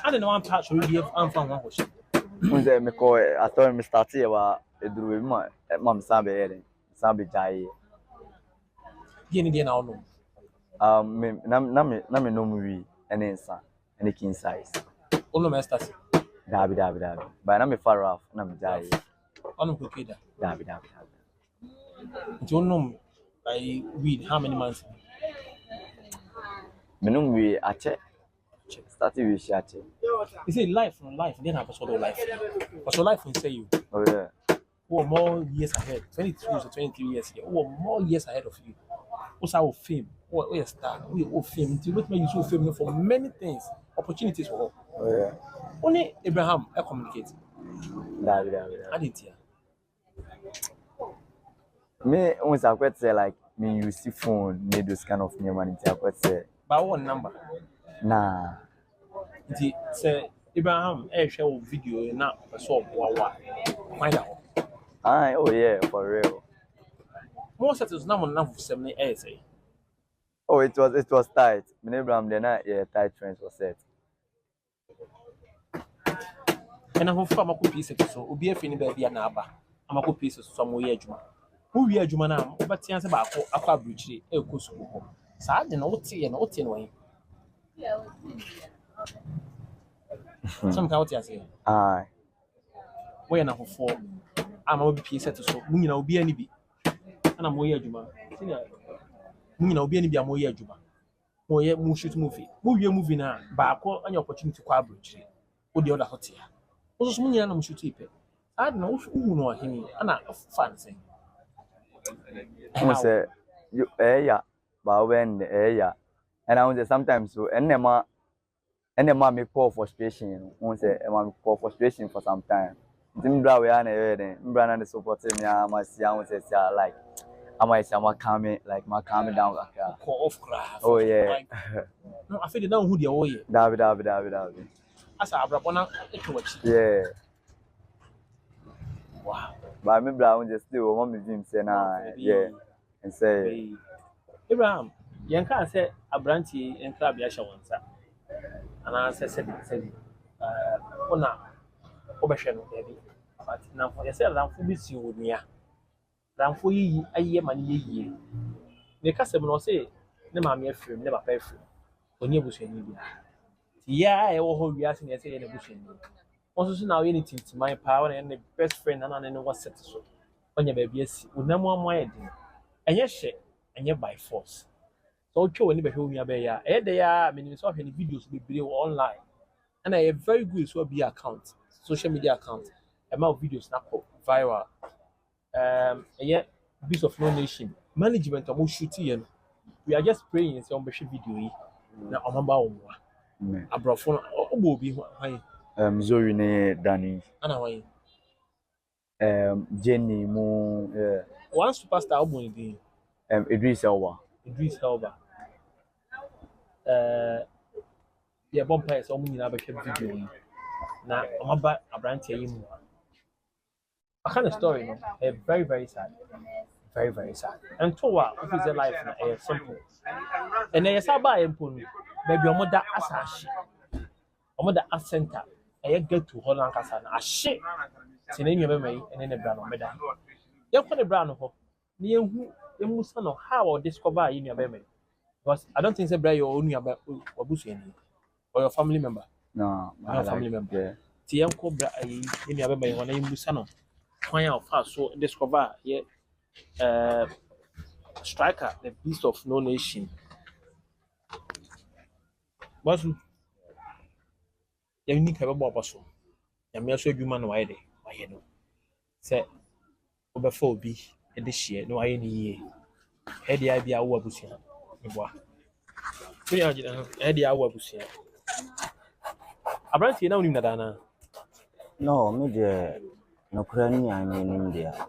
I don't know one patch really have found one question. We say me call I thought me start here wa eduru ma mam sabe here. Sabe jai. Gini now no. Me na me no movie any insa any king size. Ono me start. Dabi. But na me far off na me jai. Ono kokeda. Dabi. You know I read how many months? Me no we ache. Started with ache. You say life from life, then I pursue life. Pursue life will say you. Oh yeah. Who are more years ahead? 22 or 23 years here. Who are more years ahead of you? What's our fame? What are star? We are fame. To make me use fame for many things, opportunities for all. Oh yeah. Only Abraham I communicate. Dabi. Aditya. Me once I quite say like me use phone, need those kind of new money. I quite say. By one number. Nah. It say Abraham share video now so wow. Find out. Oh yeah, for real. Most of it is now on 70 say. Oh, it was tight. Me Abraham then tight trends was set. And I hope I'm a good piece so will be a finny baby and abba. I'm a good piece of some way juma. Who we are juma now, but chance about akwaboah a kusu. Sad and OT and OT way. Some count say. Aye. Where now for ama obi pie set so mu nyina obi ani bi ana mo yɛ adwuma senior mu nyina obi ani bi ama yɛ adwuma mo yɛ mo shoot movie mo wie movie na baako anya opportunity kwa abrochire wo de oda hotia wo so mo nyina na mo shoot ipe ad na wo no ahini ana fan say mo say ya ba when ya and I say sometimes so enema me pour frustration mo say me pour frustration for some time Zimbra we are na mbra na support me am see am say like am calm like my calm down off craft. Oh yeah. Like, no, I feel that who they are. David. As a abrabona ekiwachi. Yeah. Wow. But me bra just still want me dream say na yeah. And say Abraham, yanka say abranti enka bia hye wonsa. Ana say ona obehwe no baby. But now for say ran fu bi si onia. Ran fu yi aye man ye. Ne kasem no say ne maame afrim ne papa afrim. Onye busuani bia. Yeah, I will be asking say na busuani. Also so now you need to my power and the best friend and I know what set so. Onye baby asi. Unamo amoye din. Enye hye, enye by force. So ocho when be hwe be ya. E dey ya me so hwe ni videos be bire online. And I very good so be account, social media account. Amount videos na viral. Enye Beast of No Nation. Management am shooting. We are just praying say on be video yi. Na omamba omwa. Abrofo obo obi hwan. Zoe ne Danny. Ana hwan. Jenny mu One superstar obo ni. Idris Elba. Yeah, bumpers so many na be video yi. Na omaba abrantie yi mu. A kind of story no, very very sad. Very very sad. And to what is the life na simple. And then yesaba empo no, baby omoda asashi. Omoda center. Get to Holland kasa na ahye. Tinenyu be mai ene ne bra no meda. Ye ko ne bra no ho. Na yehu sa no how or discover yi nua be mai. Because I don't think say bra your own nua wabusuani or your family member. No, my family member. Yeah. Ti yanko bra yi nua be mai wona yimu sa no. Kwan ya fa so discover ye striker the Beast of No Nation. Basu you need to have a bosso. You may also do man why they no. Say over 4B and this year, no any year. Had the idea what was here. Had the hour was here. I brought you now in Nadana. No, me de no crani I mean India.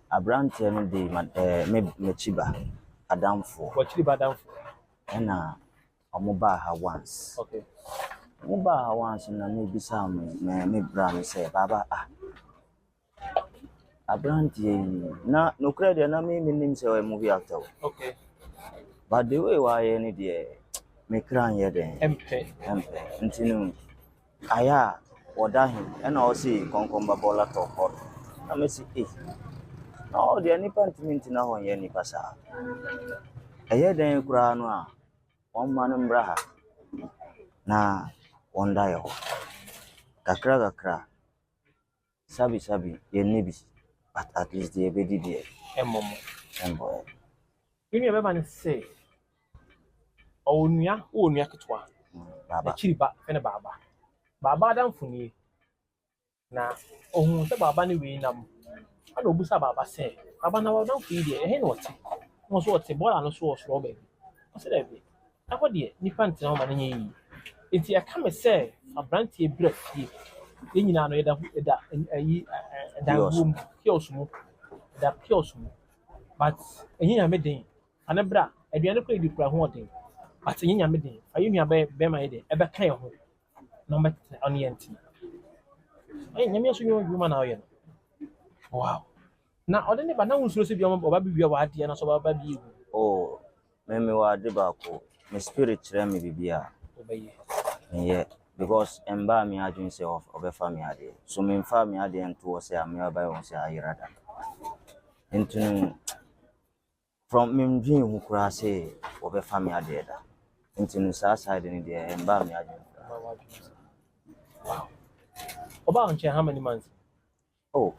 I brought any day, me chiba, a down for. What chiba down for? And a mobile once. Okay. Muba once na maybe some me brand say baba abranti na no credit na me nim say movie actor. Okay. But the way why any there me cran here then MP ntinu aya oda him and I see konkomba bola to hot na me see no the any pantment na ho ye ni pasa aye den kura no a on man mbra na wonder yo kakra sabi ye nebi but at least the bedi there embo you never man say onua ketwa baba chiriba fene baba dan funi na ohun se baba ni we nam ana obusa baba say baba na wa dan funi there he no ti mo so ti bola no so so be o se dey akode ni panti na ma na yi enti aka me say abrantie brafie ye nyina no eda ayi da room kiosk mu but enyina me den anabra aduane ko edi kura ho den but enyina me den ayi nua be ma ye den e be kan ye ho no met on yenti ay nyame so nyo yuma na oye no wow na odene ba na wonsuro se bi oba bi wi wa ade na so ba bi egu oh me wa de ba ko me spirit kire me bibia obaye yeah because emba me adwin say of obefa me ade so me mfa me ade ento say am ya ba won say ayirada into from me dream hu kura say obefa me ade da into sa side ni de emba me adwin wow oba on how many months oh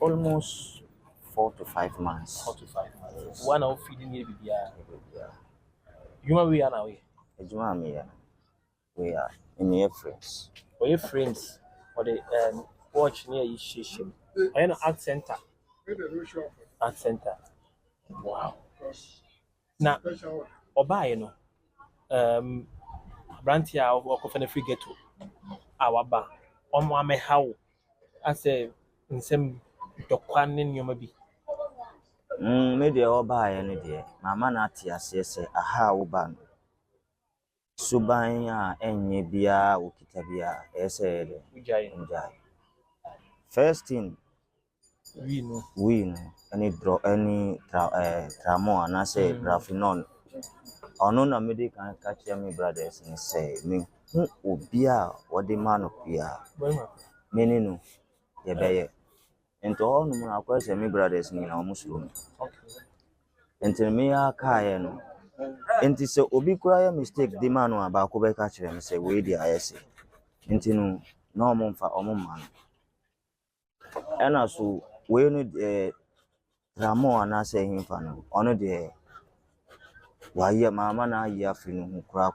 Almost 4 to 5 months. 4 to 5 months. One of feeding you, yeah. You know we are now. We are in the frames. Or your friends, or the watch near you station. I know art center. Art center. Wow. Now, Oba, you know, Brantia or Coffin free get to our bar. On one may how I say in some Dokwan in your maybe. Maybe Oba any day. Mamma Natia says, aha, Oban. Subanya enye bia ukitabia ese Ujai. First thing we know any tramo and I say graphinon ono na mede kan catch me brothers and say me obia what the man of ya many no ye beye into all no na kwese me brothers ni na omusuro into me ya kae no enti se obi kura ya mistake di manu aba ko be ka kire me say we di ayese enti no na omomfa omomma ena so we no ramo ana say himfa no ono de wa ye mama na ye afri no kura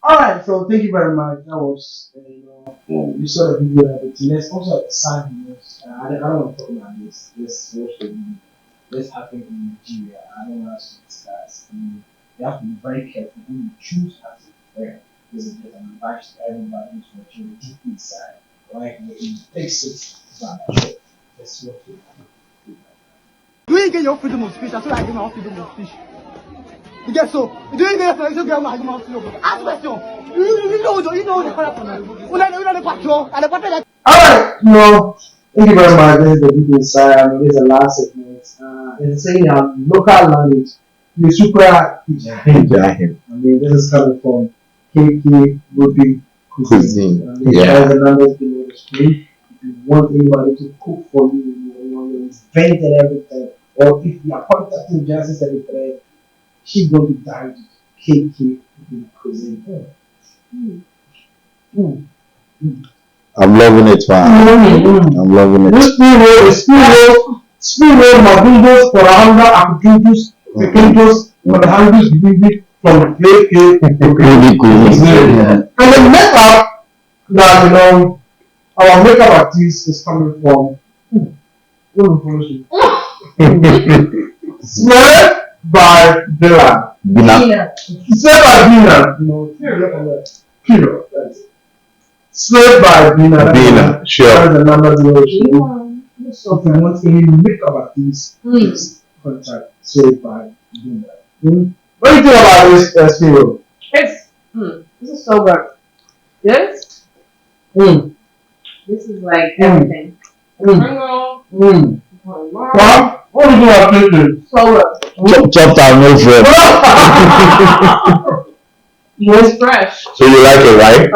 Alright, so thank you very much. That was, you saw the video of it. Let's also have sad news. I don't want to talk about this. This happened in Nigeria. I don't want to discuss. You have to be very careful who you choose as a friend. This is just an advice to everybody who's watching deep inside. Right? It takes it back. That's what you do. You ain't get your freedom of speech. That's why I get my freedom of speech. You get so? You don't get your freedom of speech. Ask question. You know the correct. When I the patrol and the patrol. Alright, no. Thank you very much. This is the video inside. I mean, this is the last segment. It's saying local language. You super Ijahim. I mean, this is coming from KK Ruby Cuisine. I mean, the numbers below the screen. If you want anybody to cook for you, you invent and everything, or if you are contacting Justice and everything, she's going to die to KK Ruby Cuisine. I'm loving it, man. I'm loving it. This spoon roll, mabungos, korahanga, akutuntus, pekintos, madahangus, bibi, from KK Ruby Cuisine. And the makeup that, our makeup artist is coming from Slave by Bina. Slave by Bina. Kilo. Slave by Bina. Sure. That's the number zero. So if you want any makeup artist, please contact Slave by Bina. What do you think about this hero? This is so good. This is like everything. What do you do about this? So good. Chopped out, no friend. It's fresh. So you like it, right? I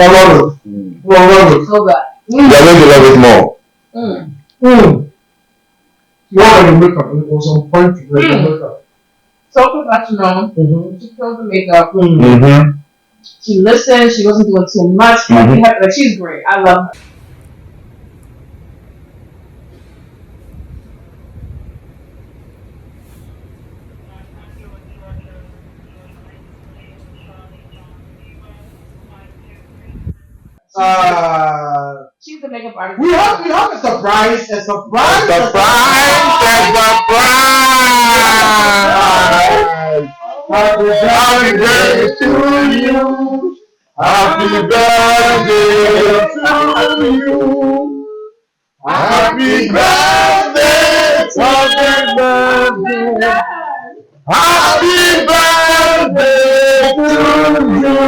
love it. So good. You're going to love it more. You already makeup. It was on point to make the makeup. So professional. She kills the makeup. Mm-hmm. She listens. She wasn't doing too much. Like, she's great. I love her. She's the makeup artist. We have a surprise. A surprise. Happy birthday to you. Happy birthday to you. Happy birthday. Happy birthday. Happy birthday to you.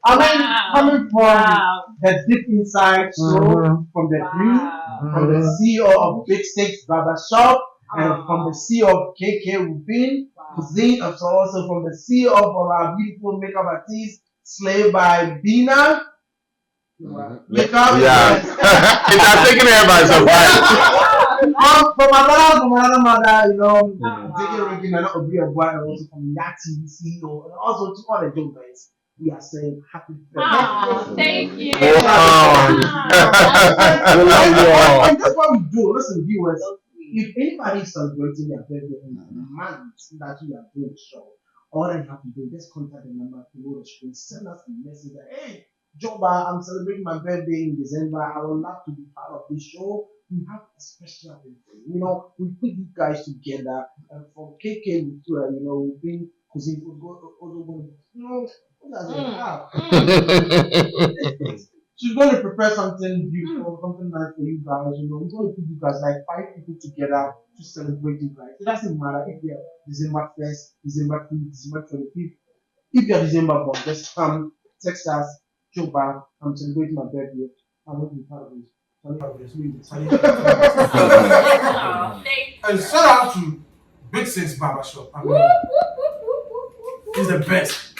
I mean, coming from the deep inside soul, from the dream, from the CEO of Big Six Barbershop, and from the CEO of KK Rubin Cuisine, and so also from the CEO of our beautiful makeup artist, Slave by Bina. Makeup, yeah. It has taken her by surprise. From another mother, you know, taking Ricky and Obriaboah, and also from that TV CEO, and also to all the jobbers. We are saying happy birthday. Thank you. And that's what we do. Listen, viewers, if anybody is celebrating their birthday in the month that we are doing the show, all that you have to do is just contact the number below the screen, send us a message that, hey, Joba, I'm celebrating my birthday in December. I would love to be part of this show. We have a special thing. You know, we put you guys together, and from KK, you know, we've been cuisine, you know, she's going to prepare something beautiful, something nice for you guys. You know, we're going to put you guys like 5 people together to celebrate you guys. It doesn't matter if you're December 1st, December 5th, December 25th. If you're December born, just text us, Joba, I'm celebrating my birthday. I'm going to be part of this. And shout out to Big Six Barbershop. I mean, he's the best.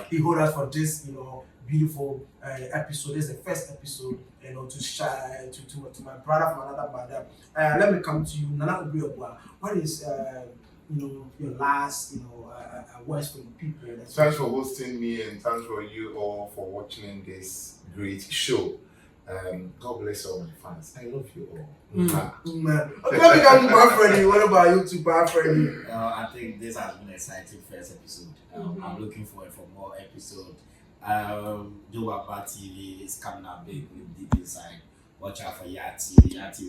He hold us for this, you know, beautiful episode. This is the first episode, you know, to share to my brother from another mother. Let me come to you, Nana Obriaboah. What is you know, your last, you know, words for the people? Thanks for hosting me, and thanks for you all for watching this great show. God bless all my fans. I love you all. Okay, what about you too, Freddy? I think this has been an exciting first episode. I'm looking forward for more episodes. JOBA ABA TV is coming up big with Deep Inside. Watch out for Yati.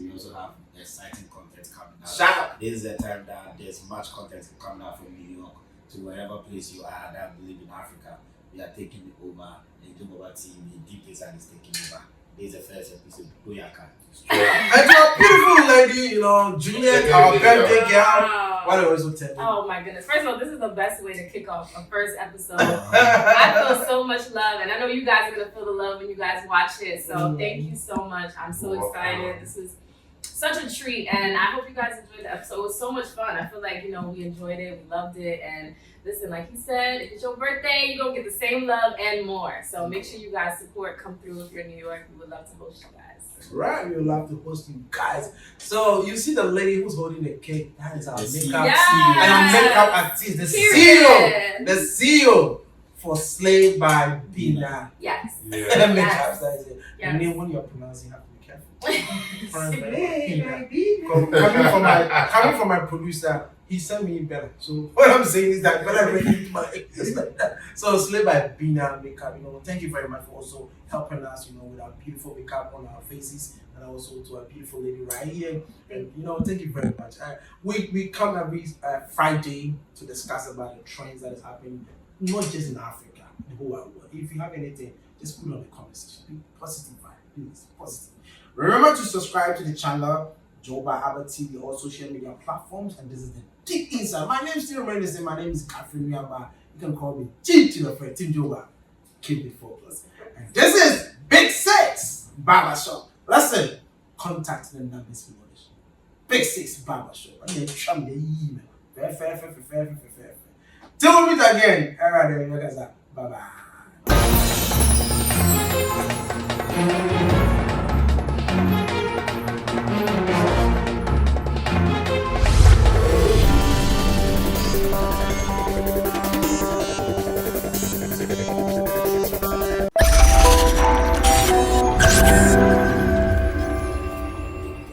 We also have exciting content coming out. This is the time that there's much content coming out from New York to wherever place you are that believe in Africa. We are taking it over. The JOBA ABA TV, Deep Inside is taking over. This is the first episode. Goyaka. And to a beautiful lady, you know, Juliet, our birthday girl. What do you also tell me? Oh my goodness. First of all, this is the best way to kick off a first episode. I feel so much love, and I know you guys are going to feel the love when you guys watch it. So thank you so much. I'm so excited. This is such a treat, and I hope you guys enjoyed the episode. It was so much fun. I feel like, you know, we enjoyed it, we loved it, and listen, like he said, if it's your birthday, you're going to get the same love and more. So make sure you guys support, come through if you're in New York. We would love to host you guys. Right, we would love to host you guys. So you see the lady who's holding the cake, that is our makeup CEO. And our makeup artist, the CEO for Slave by Bina. Yes. The makeup artist. The name when you're pronouncing, you have to be careful. Coming from my producer, he sent me Bella. So what I'm saying is that Bella really did my it's like that. So Slave by Bina makeup, you know, thank you very much for also helping us, you know, with our beautiful makeup on our faces, and also to our beautiful lady right here. And you know, thank you very much. We come every Friday to discuss about the trends that is happening, not just in Africa, the whole world. If you have anything, just put it on the comment section. Be positive vibe, please, positive. Remember to subscribe to the channel, JOBA ABA TV, all social media platforms, and this is the Deep Inside. My name is still remains the same. My name is Catherine Yamba. You can call me Team Tilafre, Team Joba. Keep it focused. And this is Big Six Barbershop. Listen, contact the numbers below. Big Six Barbershop. And then try the email. Fair. Till we meet again. Alright, bye bye.